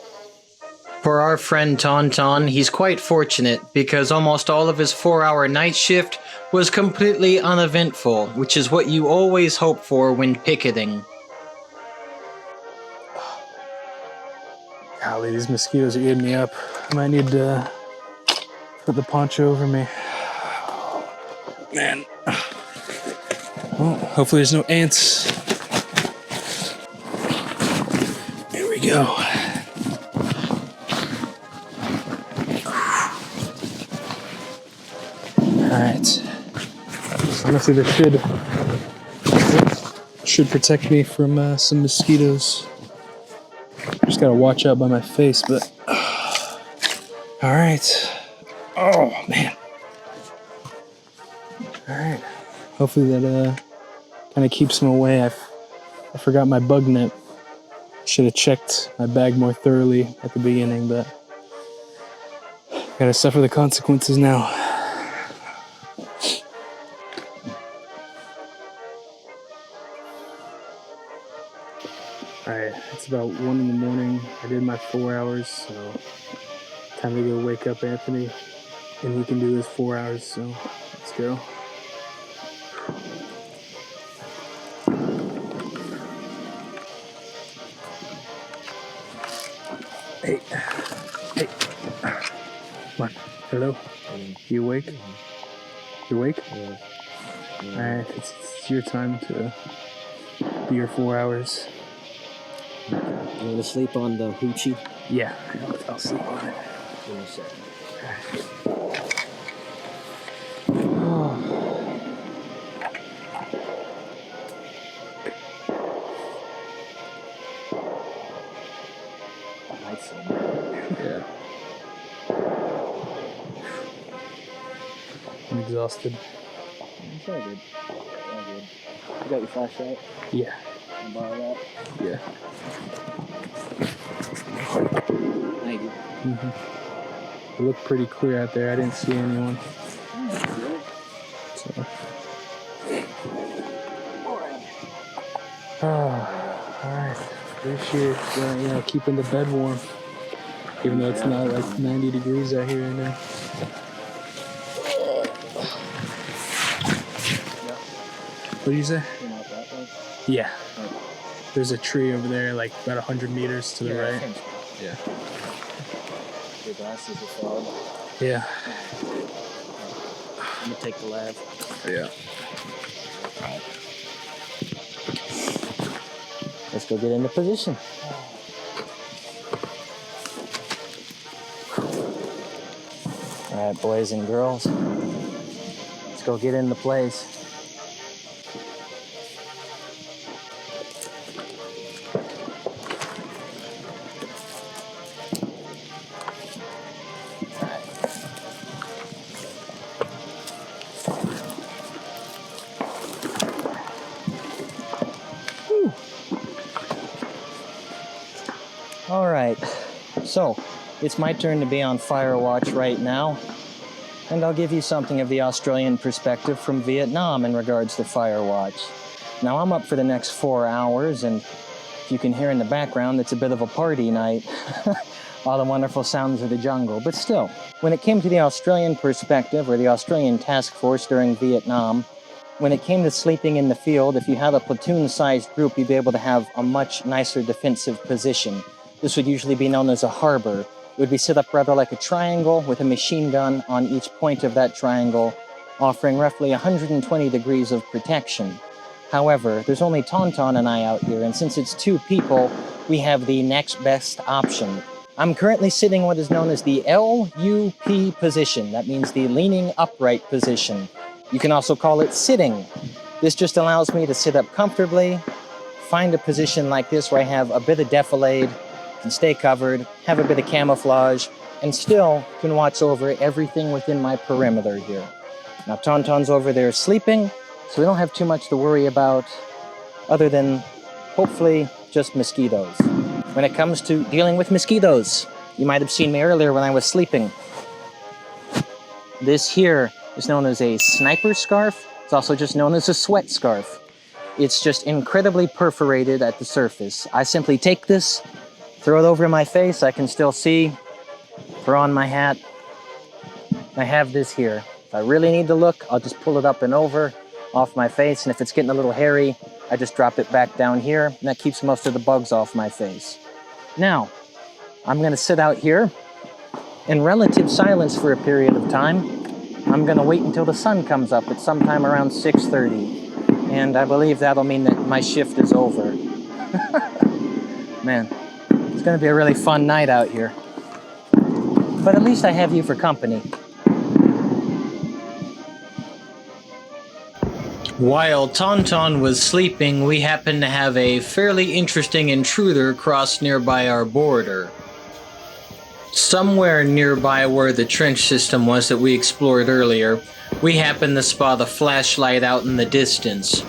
For our friend Tauntaun, he's quite fortunate because almost all of his 4-hour night shift was completely uneventful, which is what you always hope for when picketing. Golly, these mosquitoes are eating me up. I might need to put the poncho over me. Man. Well, hopefully there's no ants. There we go. Alright. Honestly, this should protect me from some mosquitoes. Just gotta watch out by my face, but... Alright. Oh, man. Alright. Hopefully that kind of keeps them away. I forgot my bug net. Should have checked my bag more thoroughly at the beginning, but... Gotta suffer the consequences now. Alright, it's about 1 in the morning. I did my 4 hours, so time to go wake up Anthony, and he can do his 4 hours, so let's go. Hey. Hey. Come on. Hello? You awake? You awake? Yeah. Alright, it's your time to do your 4 hours. You want to sleep on the Hootchie? Yeah, I'll sleep on it. Give me a second. Nice. Yeah. I'm exhausted. It's all good. All good. You got your flashlight? Yeah. Can I borrow that? Yeah. Thank you. It looked pretty clear out there. I didn't see anyone. So. Alright. Appreciate keeping the bed warm. Even though it's not like 90 degrees out here right now. What did you say? Not that way. Yeah. There's a tree over there, like about 100 meters to the right. Yeah. Your glasses are fogged. Yeah. I'm gonna take the lab. Yeah. Let's go get into position. All right, boys and girls, let's go get into place. All right, so it's my turn to be on fire watch right now, and I'll give you something of the Australian perspective from Vietnam in regards to fire watch. Now I'm up for the next 4 hours, and if you can hear in the background, it's a bit of a party night. All the wonderful sounds of the jungle, but still, when it came to the Australian perspective, or the Australian task force during Vietnam, when it came to sleeping in the field, if you had a platoon-sized group, you'd be able to have a much nicer defensive position. This would usually be known as a harbor. It would be set up rather like a triangle with a machine gun on each point of that triangle, offering roughly 120 degrees of protection. However, there's only Tauntaun and I out here, and since it's 2 people, we have the next best option. I'm currently sitting what is known as the LUP position. That means the leaning upright position. You can also call it sitting. This just allows me to sit up comfortably, find a position like this where I have a bit of defilade, can stay covered, have a bit of camouflage, and still can watch over everything within my perimeter here. Now Tauntaun's over there sleeping, so we don't have too much to worry about other than hopefully just mosquitoes. When it comes to dealing with mosquitoes, you might have seen me earlier when I was sleeping. This here is known as a sniper scarf. It's also just known as a sweat scarf. It's just incredibly perforated at the surface. I simply take this, throw it over my face, I can still see, throw on my hat. I have this here. If I really need to look, I'll just pull it up and over, off my face, and if it's getting a little hairy, I just drop it back down here, and that keeps most of the bugs off my face. Now, I'm gonna sit out here in relative silence for a period of time. I'm gonna wait until the sun comes up at sometime around 6:30, and I believe that'll mean that my shift is over. Man. It's going to be a really fun night out here. But at least I have you for company. While Tauntaun was sleeping, we happened to have a fairly interesting intruder cross nearby our border. Somewhere nearby where the trench system was that we explored earlier, we happened to spot a flashlight out in the distance.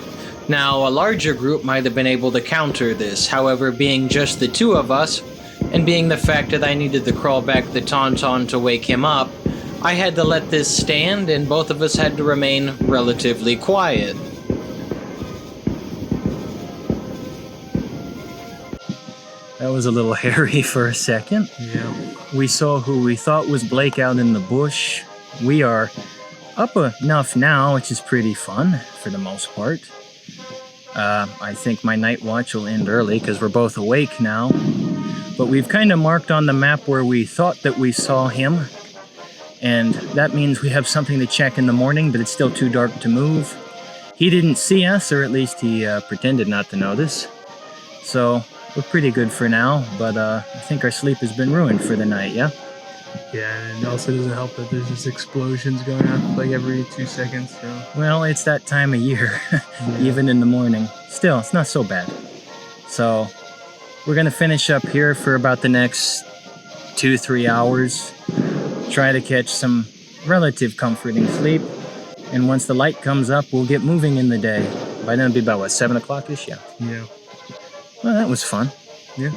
Now, a larger group might have been able to counter this, however, being just the 2 of us, and being the fact that I needed to crawl back the Tauntaun to wake him up, I had to let this stand, and both of us had to remain relatively quiet. That was a little hairy for a second. Yeah. We saw who we thought was Blake out in the bush. We are up enough now, which is pretty fun for the most part. I think my night watch will end early because we're both awake now. But we've kind of marked on the map where we thought that we saw him. And that means we have something to check in the morning, but it's still too dark to move. He didn't see us, or at least he pretended not to notice. So we're pretty good for now, but I think our sleep has been ruined for the night, yeah? Yeah, and it also doesn't help that there's just explosions going on like every 2 seconds, so. Well, it's that time of year, even in the morning. Still, it's not so bad. So we're gonna finish up here for about the next 2-3 hours. Try to catch some relative comforting sleep. And once the light comes up, we'll get moving in the day. By then it'll be about, what, 7 o'clock-ish? Yeah. Yeah. Well, that was fun. Yeah.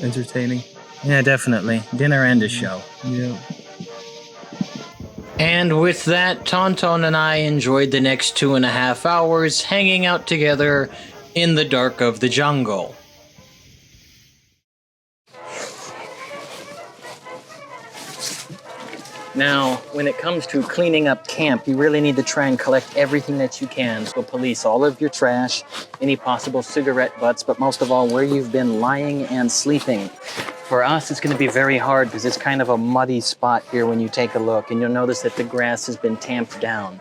Entertaining. Yeah, definitely. Dinner and a show. Yeah. And with that, Tauntaun and I enjoyed the next 2.5 hours hanging out together in the dark of the jungle. Now, when it comes to cleaning up camp, you really need to try and collect everything that you can. So police all of your trash, any possible cigarette butts, but most of all, where you've been lying and sleeping. For us, it's going to be very hard because it's kind of a muddy spot here when you take a look, and you'll notice that the grass has been tamped down.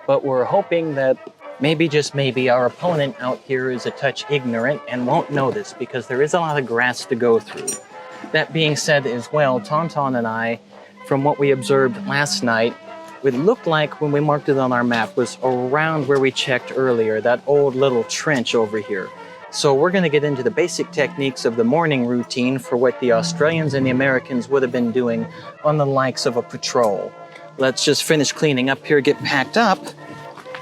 But we're hoping that maybe, just maybe, our opponent out here is a touch ignorant and won't know this because there is a lot of grass to go through. That being said as well, Tauntaun and I, from what we observed last night, it looked like when we marked it on our map was around where we checked earlier, that old little trench over here. So we're going to get into the basic techniques of the morning routine for what the Australians and the Americans would have been doing on the likes of a patrol. Let's just finish cleaning up here, get packed up,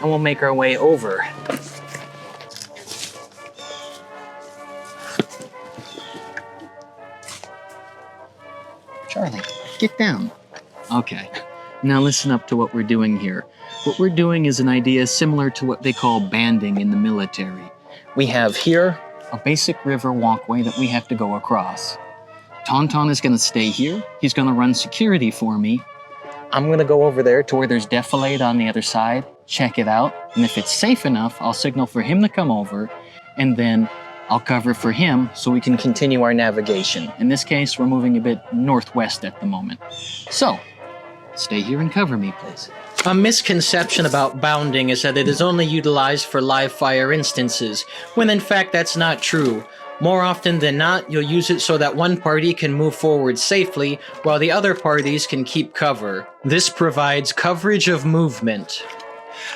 and we'll make our way over. Charlie, get down. Okay, now listen up to what we're doing here. What we're doing is an idea similar to what they call banding in the military. We have here a basic river walkway that we have to go across. Tauntaun is going to stay here. He's going to run security for me. I'm going to go over there to where there's defilade on the other side, check it out, and if it's safe enough, I'll signal for him to come over, and then I'll cover for him so we can continue our navigation. In this case, we're moving a bit northwest at the moment. So, stay here and cover me, please. A misconception about bounding is that it is only utilized for live fire instances, when in fact that's not true. More often than not, you'll use it so that one party can move forward safely, while the other parties can keep cover. This provides coverage of movement.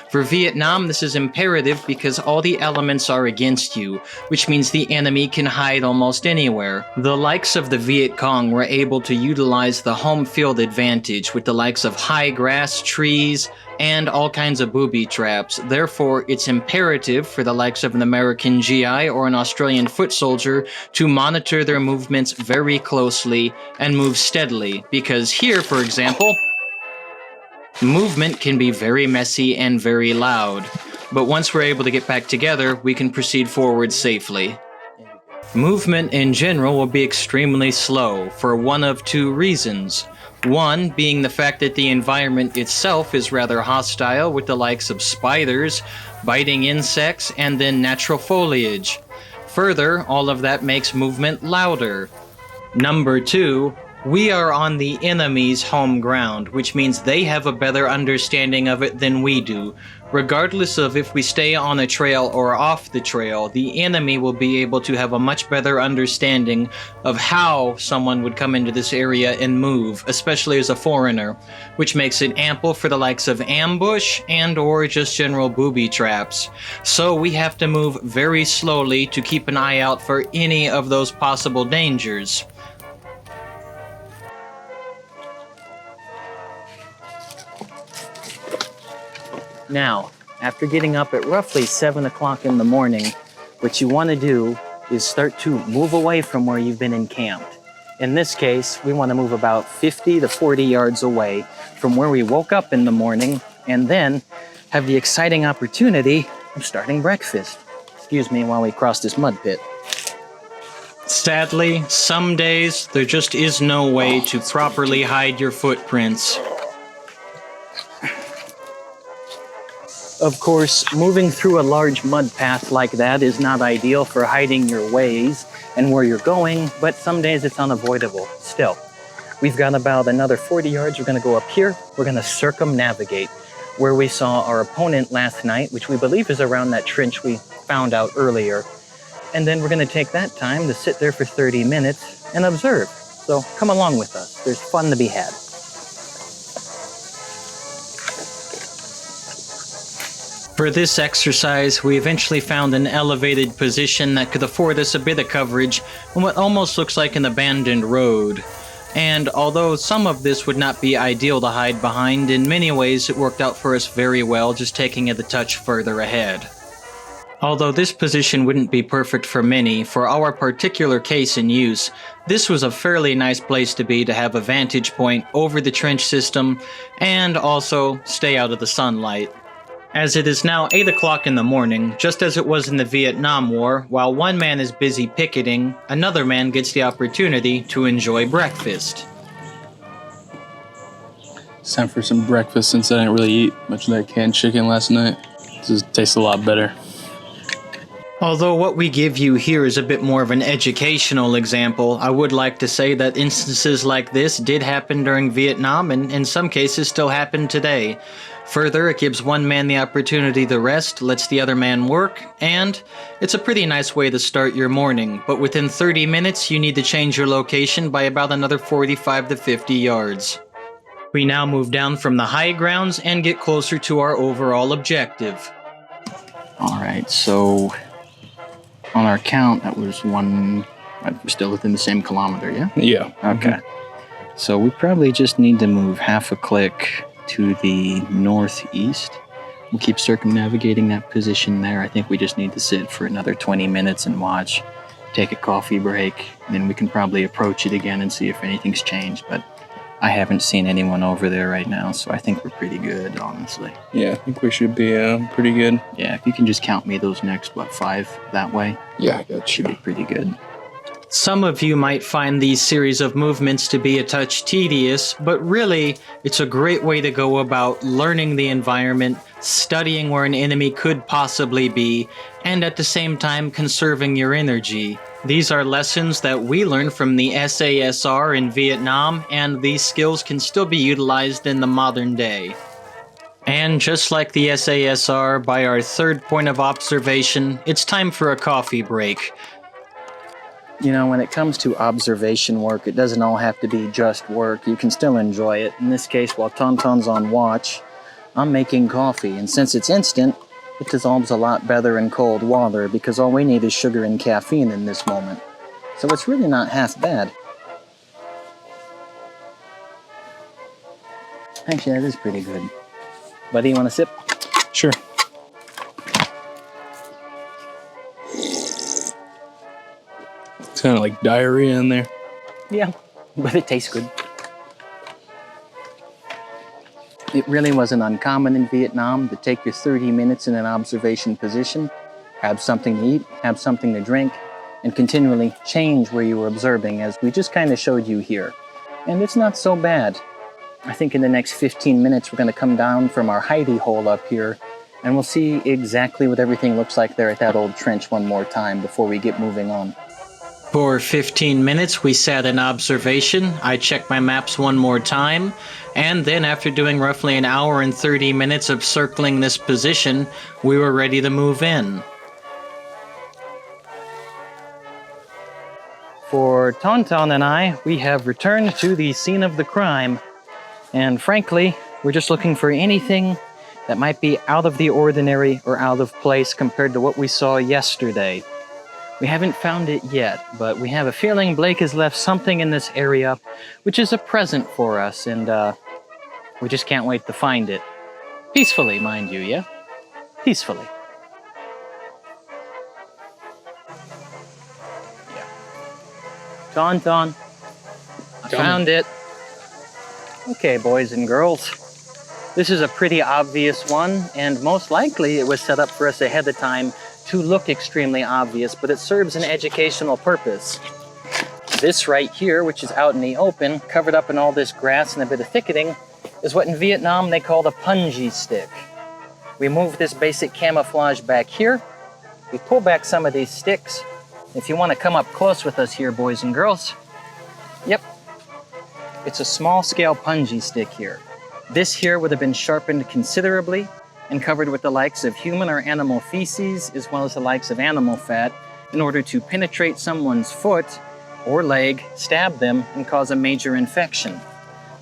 For Vietnam, this is imperative because all the elements are against you, which means the enemy can hide almost anywhere. The likes of the Viet Cong were able to utilize the home field advantage with the likes of high grass, trees, and all kinds of booby traps. Therefore, it's imperative for the likes of an American GI or an Australian foot soldier to monitor their movements very closely and move steadily, because here, for example, movement can be very messy and very loud, but once we're able to get back together, we can proceed forward safely. Movement in general will be extremely slow for one of two reasons. One being the fact that the environment itself is rather hostile with the likes of spiders, biting insects, and then natural foliage. Further, all of that makes movement louder. Number two, we are on the enemy's home ground, which means they have a better understanding of it than we do. Regardless of if we stay on a trail or off the trail, the enemy will be able to have a much better understanding of how someone would come into this area and move, especially as a foreigner, which makes it ample for the likes of ambush and or just general booby traps. So we have to move very slowly to keep an eye out for any of those possible dangers. Now, after getting up at roughly 7 o'clock in the morning, what you want to do is start to move away from where you've been encamped. In this case, we want to move about 50 to 40 yards away from where we woke up in the morning, and then have the exciting opportunity of starting breakfast. Excuse me while we cross this mud pit. Sadly, some days there just is no way to properly hide your footprints. Of course, moving through a large mud path like that is not ideal for hiding your ways, and where you're going, but some days it's unavoidable. Still, we've got about another 40 yards. We're going to go up here. We're going to circumnavigate where we saw our opponent last night, which we believe is around that trench we found out earlier. And then we're going to take that time to sit there for 30 minutes and observe. So come along with us. There's fun to be had. For this exercise, we eventually found an elevated position that could afford us a bit of coverage on what almost looks like an abandoned road. And although some of this would not be ideal to hide behind, in many ways it worked out for us very well, just taking it a touch further ahead. Although this position wouldn't be perfect for many, for our particular case and use, this was a fairly nice place to be to have a vantage point over the trench system and also stay out of the sunlight. As it is now 8 o'clock in the morning, just as it was in the Vietnam War, while one man is busy picketing, another man gets the opportunity to enjoy breakfast. It's time for some breakfast since I didn't really eat much of that canned chicken last night. This tastes a lot better. Although what we give you here is a bit more of an educational example, I would like to say that instances like this did happen during Vietnam and in some cases still happen today. Further, it gives one man the opportunity to rest, lets the other man work, and it's a pretty nice way to start your morning, but within 30 minutes you need to change your location by about another 45 to 50 yards. We now move down from the high grounds and get closer to our overall objective. Alright, so on our count, that was we're still within the same kilometer, yeah? Yeah. Okay. So we probably just need to move half a click to the northeast. We'll keep circumnavigating that position there. I think we just need to sit for another 20 minutes and watch, take a coffee break, and then we can probably approach it again and see if anything's changed. But I haven't seen anyone over there right now, so I think we're pretty good, honestly. Yeah, I think we should be pretty good. Yeah, if you can just count me those next, 5 that way? Yeah, I got Should be pretty good. Some of you might find these series of movements to be a touch tedious, but really, it's a great way to go about learning the environment, studying where an enemy could possibly be, and at the same time conserving your energy. These are lessons that we learned from the SASR in Vietnam, and these skills can still be utilized in the modern day. And just like the SASR, by our third point of observation, it's time for a coffee break. You know, when it comes to observation work, it doesn't all have to be just work. You can still enjoy it. In this case, while Tonton's on watch, I'm making coffee. And since it's instant, it dissolves a lot better in cold water because all we need is sugar and caffeine in this moment. So it's really not half bad. Actually, that is pretty good. Buddy, you want a sip? Sure. It's kind of like diarrhea in there. Yeah, but it tastes good. It really wasn't uncommon in Vietnam to take your 30 minutes in an observation position, have something to eat, have something to drink, and continually change where you were observing, as we just kind of showed you here. And it's not so bad. I think in the next 15 minutes we're going to come down from our hidey hole up here, and we'll see exactly what everything looks like there at that old trench one more time before we get moving on. For 15 minutes, we sat in observation. I checked my maps one more time, and then after doing roughly an hour and 30 minutes of circling this position, we were ready to move in. For Tonton and I, we have returned to the scene of the crime, and frankly, we're just looking for anything that might be out of the ordinary or out of place compared to what we saw yesterday. We haven't found it yet, but we have a feeling Blake has left something in this area which is a present for us, and we just can't wait to find it. Peacefully, mind you, yeah? Peacefully. Yeah. Tonton, I found it. Okay, boys and girls. This is a pretty obvious one, and most likely it was set up for us ahead of time to look extremely obvious, but it serves an educational purpose. This right here, which is out in the open, covered up in all this grass and a bit of thicketing, is what in Vietnam they call the Punji Stick. We move this basic camouflage back here, we pull back some of these sticks, if you want to come up close with us here, boys and girls, yep, it's a small scale punji stick here. This here would have been sharpened considerably and covered with the likes of human or animal feces, as well as the likes of animal fat, in order to penetrate someone's foot or leg, stab them, and cause a major infection.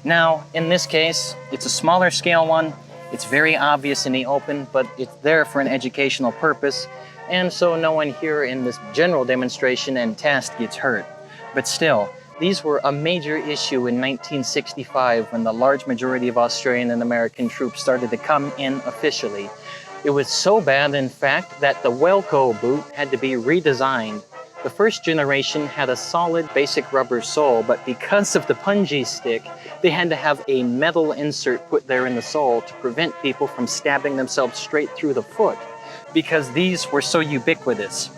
Now, in this case, it's a smaller scale one. It's very obvious in the open, but it's there for an educational purpose, and so no one here in this general demonstration and test gets hurt. But still, these were a major issue in 1965 when the large majority of Australian and American troops started to come in officially. It was so bad, in fact, that the Welco boot had to be redesigned. The first generation had a solid basic rubber sole, but because of the punji stick, they had to have a metal insert put there in the sole to prevent people from stabbing themselves straight through the foot, because these were so ubiquitous.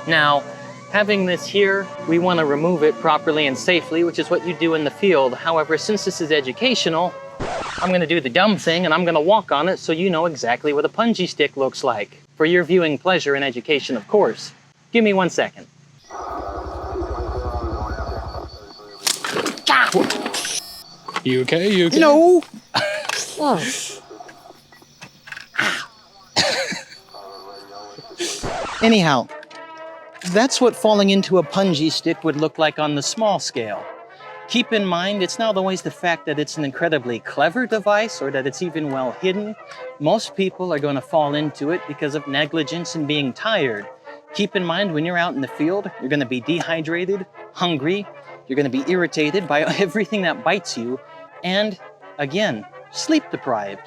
Now, having this here, we want to remove it properly and safely, which is what you do in the field. However, since this is educational, I'm going to do the dumb thing and I'm going to walk on it so you know exactly what a punji stick looks like. For your viewing pleasure and education, of course. Give me 1 second. You okay? You okay? No! Anyhow, that's what falling into a punji stick would look like on the small scale. Keep in mind, it's not always the fact that it's an incredibly clever device or that it's even well hidden. Most people are going to fall into it because of negligence and being tired. Keep in mind, when you're out in the field, you're going to be dehydrated, hungry, you're going to be irritated by everything that bites you, and again, sleep deprived.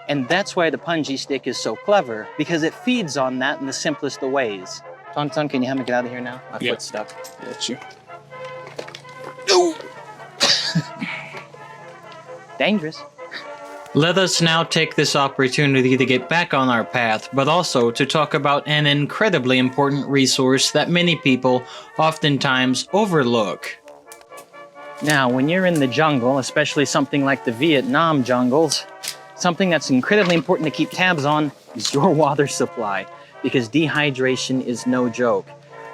And that's why the punji stick is so clever, because it feeds on that in the simplest of ways. Tonton, can you help me get out of here now? My foot's stuck. Got you. No! Dangerous. Let us now take this opportunity to get back on our path, but also to talk about an incredibly important resource that many people oftentimes overlook. Now, when you're in the jungle, especially something like the Vietnam jungles, something that's incredibly important to keep tabs on is your water supply, because dehydration is no joke,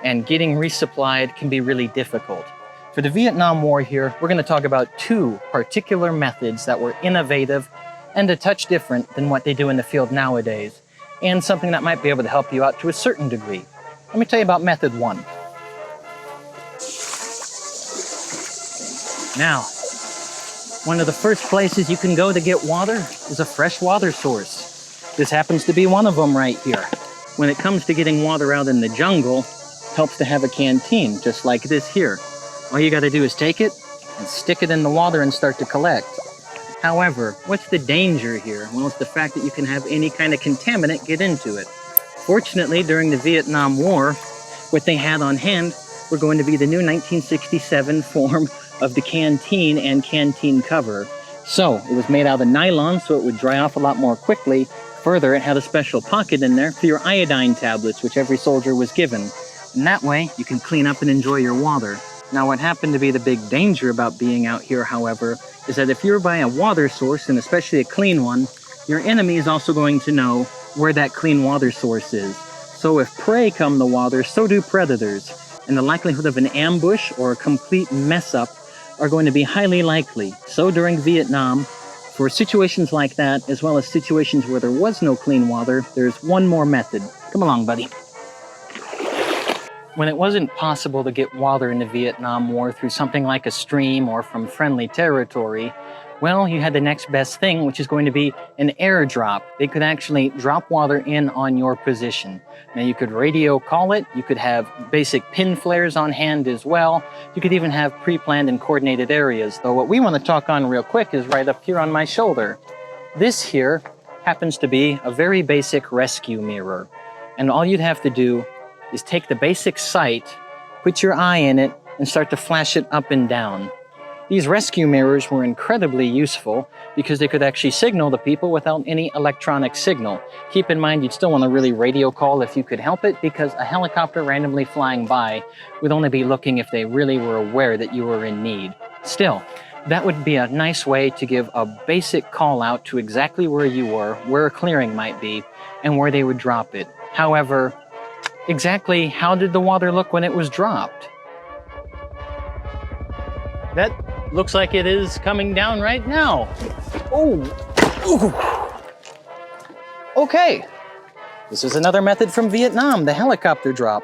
and getting resupplied can be really difficult. For the Vietnam War here, we're going to talk about two particular methods that were innovative and a touch different than what they do in the field nowadays, and something that might be able to help you out to a certain degree. Let me tell you about method one. Now, one of the first places you can go to get water is a fresh water source. This happens to be one of them right here. When it comes to getting water out in the jungle, it helps to have a canteen, just like this here. All you got to do is take it and stick it in the water and start to collect. However, what's the danger here? Well, it's the fact that you can have any kind of contaminant get into it. Fortunately, during the Vietnam War, what they had on hand were going to be the new 1967 form of the canteen and canteen cover. So, it was made out of nylon so it would dry off a lot more quickly. Further, it had a special pocket in there for your iodine tablets, which every soldier was given. And that way, you can clean up and enjoy your water. Now, what happened to be the big danger about being out here, however, is that if you're by a water source, and especially a clean one, your enemy is also going to know where that clean water source is. So if prey come to water, so do predators. And the likelihood of an ambush or a complete mess-up are going to be highly likely. So during Vietnam, for situations like that, as well as situations where there was no clean water, there's one more method. Come along, buddy. When it wasn't possible to get water in the Vietnam War through something like a stream or from friendly territory, well, you had the next best thing, which is going to be an airdrop. They could actually drop water in on your position. Now, you could radio call it, you could have basic pin flares on hand as well, you could even have pre-planned and coordinated areas, though what we want to talk on real quick is right up here on my shoulder. This here happens to be a very basic rescue mirror, and all you'd have to do is take the basic sight, put your eye in it, and start to flash it up and down. These rescue mirrors were incredibly useful because they could actually signal to people without any electronic signal. Keep in mind, you'd still want to really radio call if you could help it, because a helicopter randomly flying by would only be looking if they really were aware that you were in need. Still, that would be a nice way to give a basic call out to exactly where you were, where a clearing might be, and where they would drop it. However, exactly how did the water look when it was dropped? That looks like it is coming down right now. Oh, okay. This is another method from Vietnam, the helicopter drop.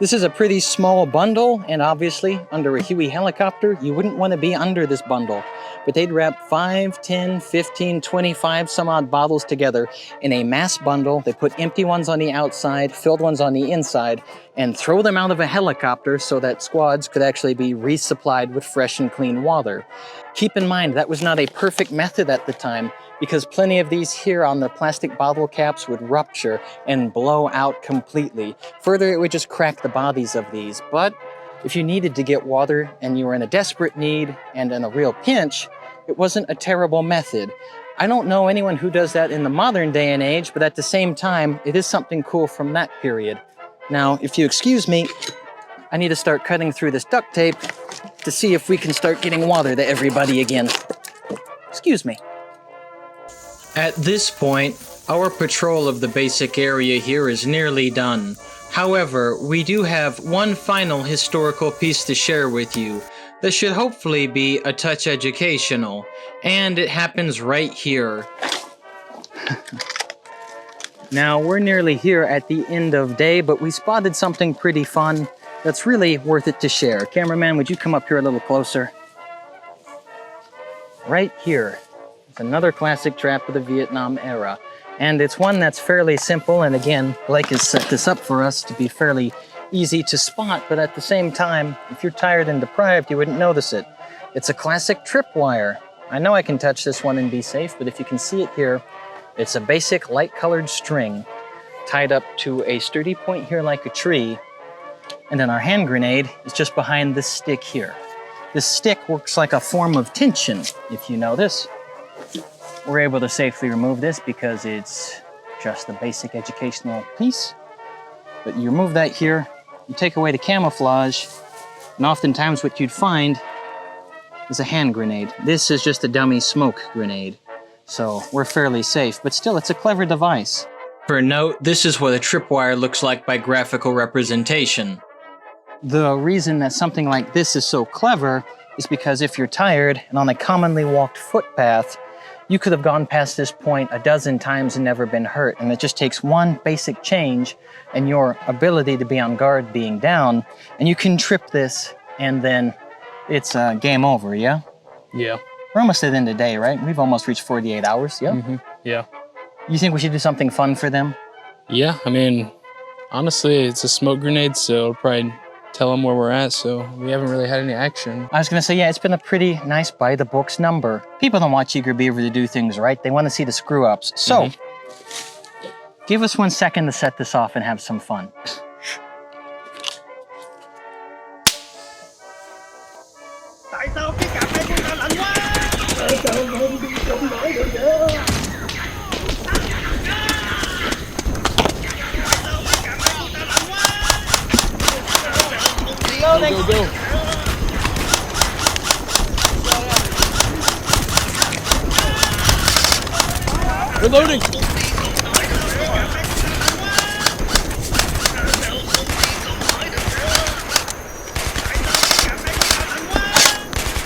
This is a pretty small bundle, and obviously under a Huey helicopter, you wouldn't want to be under this bundle. But they'd wrap 5, 10, 15, 25 some odd bottles together in a mass bundle. They put empty ones on the outside, filled ones on the inside, and throw them out of a helicopter so that squads could actually be resupplied with fresh and clean water. Keep in mind, that was not a perfect method at the time, because plenty of these here on the plastic bottle caps would rupture and blow out completely. Further, it would just crack the bodies of these. But if you needed to get water and you were in a desperate need and in a real pinch, it wasn't a terrible method. I don't know anyone who does that in the modern day and age, but at the same time, it is something cool from that period. Now, if you excuse me, I need to start cutting through this duct tape to see if we can start getting water to everybody again. Excuse me. At this point, our patrol of the basic area here is nearly done. However, we do have one final historical piece to share with you that should hopefully be a touch educational, and it happens right here. Now, we're nearly here at the end of day, but we spotted something pretty fun that's really worth it to share. Cameraman, would you come up here a little closer? Right here. It's another classic trap of the Vietnam era. And it's one that's fairly simple, and again, Blake has set this up for us to be fairly easy to spot, but at the same time, if you're tired and deprived, you wouldn't notice it. It's a classic tripwire. I know I can touch this one and be safe, but if you can see it here, it's a basic light-colored string tied up to a sturdy point here like a tree, and then our hand grenade is just behind this stick here. This stick works like a form of tension, if you know this. We're able to safely remove this because it's just a basic educational piece. But you remove that here, you take away the camouflage, and oftentimes what you'd find is a hand grenade. This is just a dummy smoke grenade. So we're fairly safe, but still it's a clever device. For note, this is what a tripwire looks like by graphical representation. The reason that something like this is so clever is because if you're tired and on a commonly walked footpath, you could have gone past this point a dozen times and never been hurt, and it just takes one basic change and your ability to be on guard being down, and you can trip this, and then it's game over, yeah? Yeah. We're almost at the end of the day, right? We've almost reached 48 hours, yeah? Mm-hmm. Yeah. You think we should do something fun for them? Yeah, I mean, honestly, it's a smoke grenade, so it'll probably tell them where we're at, so we haven't really had any action. I was gonna say, yeah, it's been a pretty nice by the books number. People don't watch Eager Beaver to do things right. They want to see the screw ups. So, give us 1 second to set this off and have some fun. Go, go. Reloading.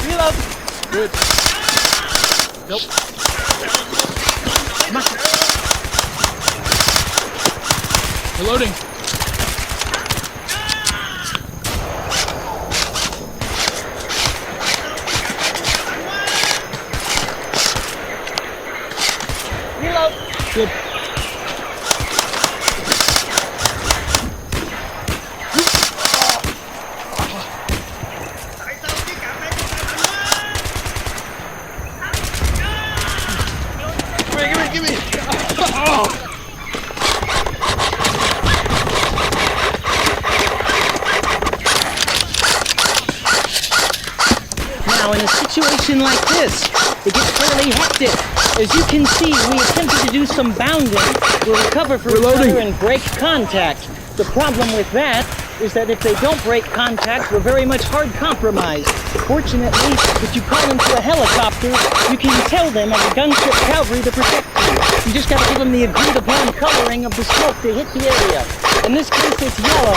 Reload. Good. Nope. Come on. Reloading. Good. Give me. Oh. Now, in a situation like this, it gets fairly hectic. As you can see, we attempted to do some bounding to recover from each other and break contact. The problem with that is that if they don't break contact, we're very much hard compromised. Fortunately, if you call into a helicopter, you can tell them as a gunship cavalry to protect you. You just gotta give them the agreed upon coloring of the smoke to hit the area. In this case, it's yellow.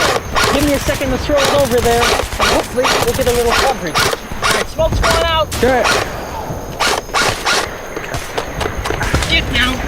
Give me a second to throw it over there, and hopefully we'll get a little coverage. All right, smoke's going out. Good. Get down.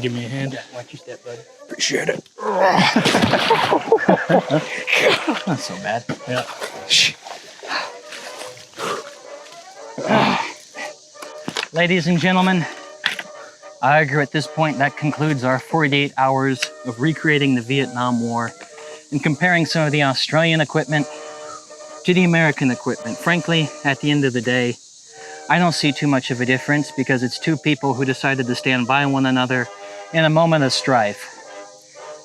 Give me a hand. Watch your step, bud. Appreciate it. Not so bad. Yeah. Ladies and gentlemen, I agree at this point that concludes our 48 hours of recreating the Vietnam War and comparing some of the Australian equipment to the American equipment. Frankly, at the end of the day, I don't see too much of a difference because it's two people who decided to stand by one another in a moment of strife.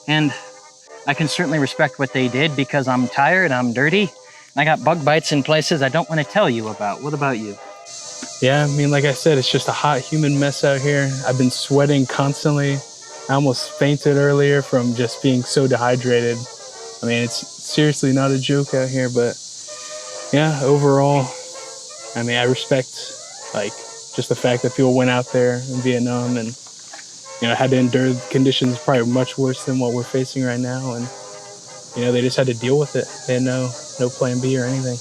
And I can certainly respect what they did because I'm tired, I'm dirty, and I got bug bites in places I don't want to tell you about. What about you? Yeah, I mean, like I said, it's just a hot, humid mess out here. I've been sweating constantly. I almost fainted earlier from just being so dehydrated. I mean, it's seriously not a joke out here, but yeah, overall, I mean, I respect, like, just the fact that people went out there in Vietnam and, you know, had to endure conditions probably much worse than what we're facing right now. And, you know, they just had to deal with it. They had no plan B or anything.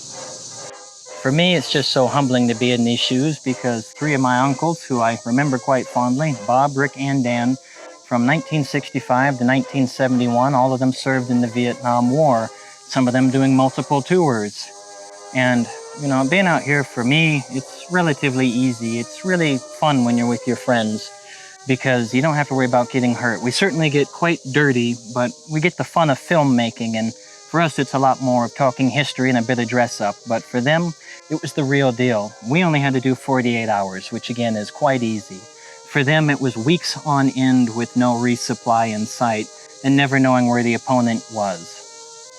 For me, it's just so humbling to be in these shoes because three of my uncles, who I remember quite fondly, Bob, Rick, and Dan, from 1965 to 1971, all of them served in the Vietnam War, some of them doing multiple tours. And, you know, being out here for me, it's relatively easy. It's really fun when you're with your friends because you don't have to worry about getting hurt. We certainly get quite dirty, but we get the fun of filmmaking. And for us, it's a lot more of talking history and a bit of dress up. But for them, it was the real deal. We only had to do 48 hours, which again is quite easy. For them, it was weeks on end with no resupply in sight and never knowing where the opponent was.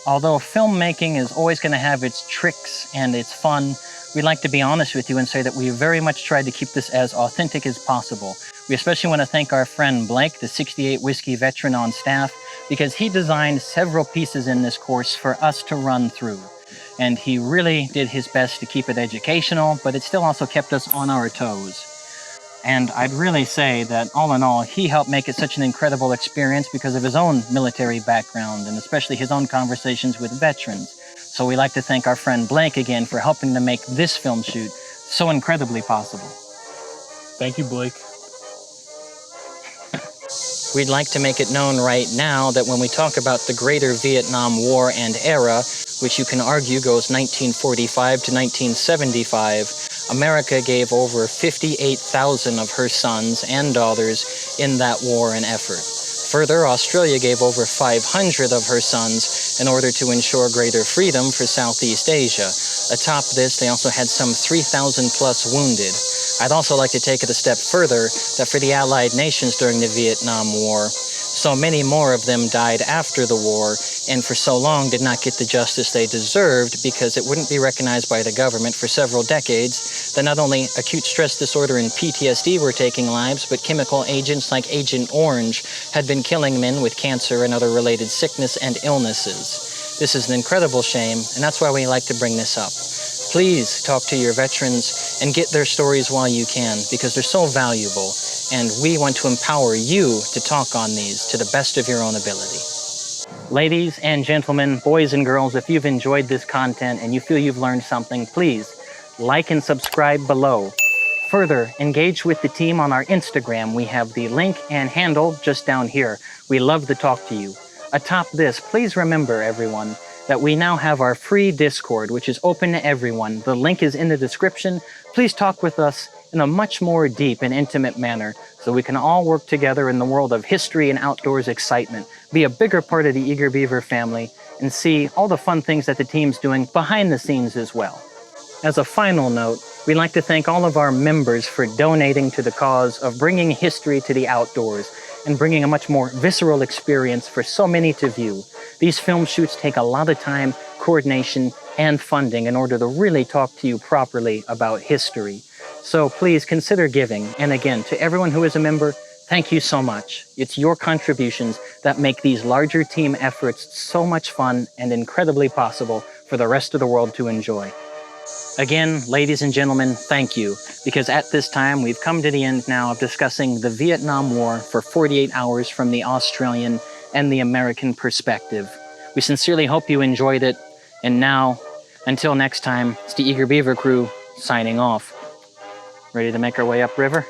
Although filmmaking is always going to have its tricks and its fun, we'd like to be honest with you and say that we very much tried to keep this as authentic as possible. We especially want to thank our friend Blake, the 68 Whiskey veteran on staff, because he designed several pieces in this course for us to run through. And he really did his best to keep it educational, but it still also kept us on our toes. And I'd really say that all in all, he helped make it such an incredible experience because of his own military background and especially his own conversations with veterans. So we'd like to thank our friend Blake again for helping to make this film shoot so incredibly possible. Thank you, Blake. We'd like to make it known right now that when we talk about the greater Vietnam War and era, which you can argue goes 1945 to 1975, America gave over 58,000 of her sons and daughters in that war and effort. Further, Australia gave over 500 of her sons in order to ensure greater freedom for Southeast Asia. Atop this, they also had some 3,000 plus wounded. I'd also like to take it a step further that for the Allied nations during the Vietnam War, so many more of them died after the war and for so long did not get the justice they deserved because it wouldn't be recognized by the government for several decades that not only acute stress disorder and PTSD were taking lives, but chemical agents like Agent Orange had been killing men with cancer and other related sickness and illnesses. This is an incredible shame, and that's why we like to bring this up. Please talk to your veterans and get their stories while you can because they're so valuable, and we want to empower you to talk on these to the best of your own ability. Ladies and gentlemen, boys and girls, if you've enjoyed this content and you feel you've learned something, please like and subscribe below. Further, engage with the team on our Instagram. We have the link and handle just down here. We love to talk to you. Atop this, please remember, everyone, that we now have our free Discord, which is open to everyone. The link is in the description. Please talk with us in a much more deep and intimate manner so we can all work together in the world of history and outdoors excitement, be a bigger part of the Eager Beaver family, and see all the fun things that the team's doing behind the scenes as well. As a final note, We'd like to thank all of our members for donating to the cause of bringing history to the outdoors and bringing a much more visceral experience for so many to view. These film shoots take a lot of time, coordination, and funding in order to really talk to you properly about history. So please consider giving. And again, to everyone who is a member, thank you so much. It's your contributions that make these larger team efforts so much fun and incredibly possible for the rest of the world to enjoy. Again, ladies and gentlemen, thank you, because at this time we've come to the end now of discussing the Vietnam War for 48 hours from the Australian and the American perspective. We sincerely hope you enjoyed it, and now, until next time, it's the Eager Beaver crew signing off. Ready to make our way upriver?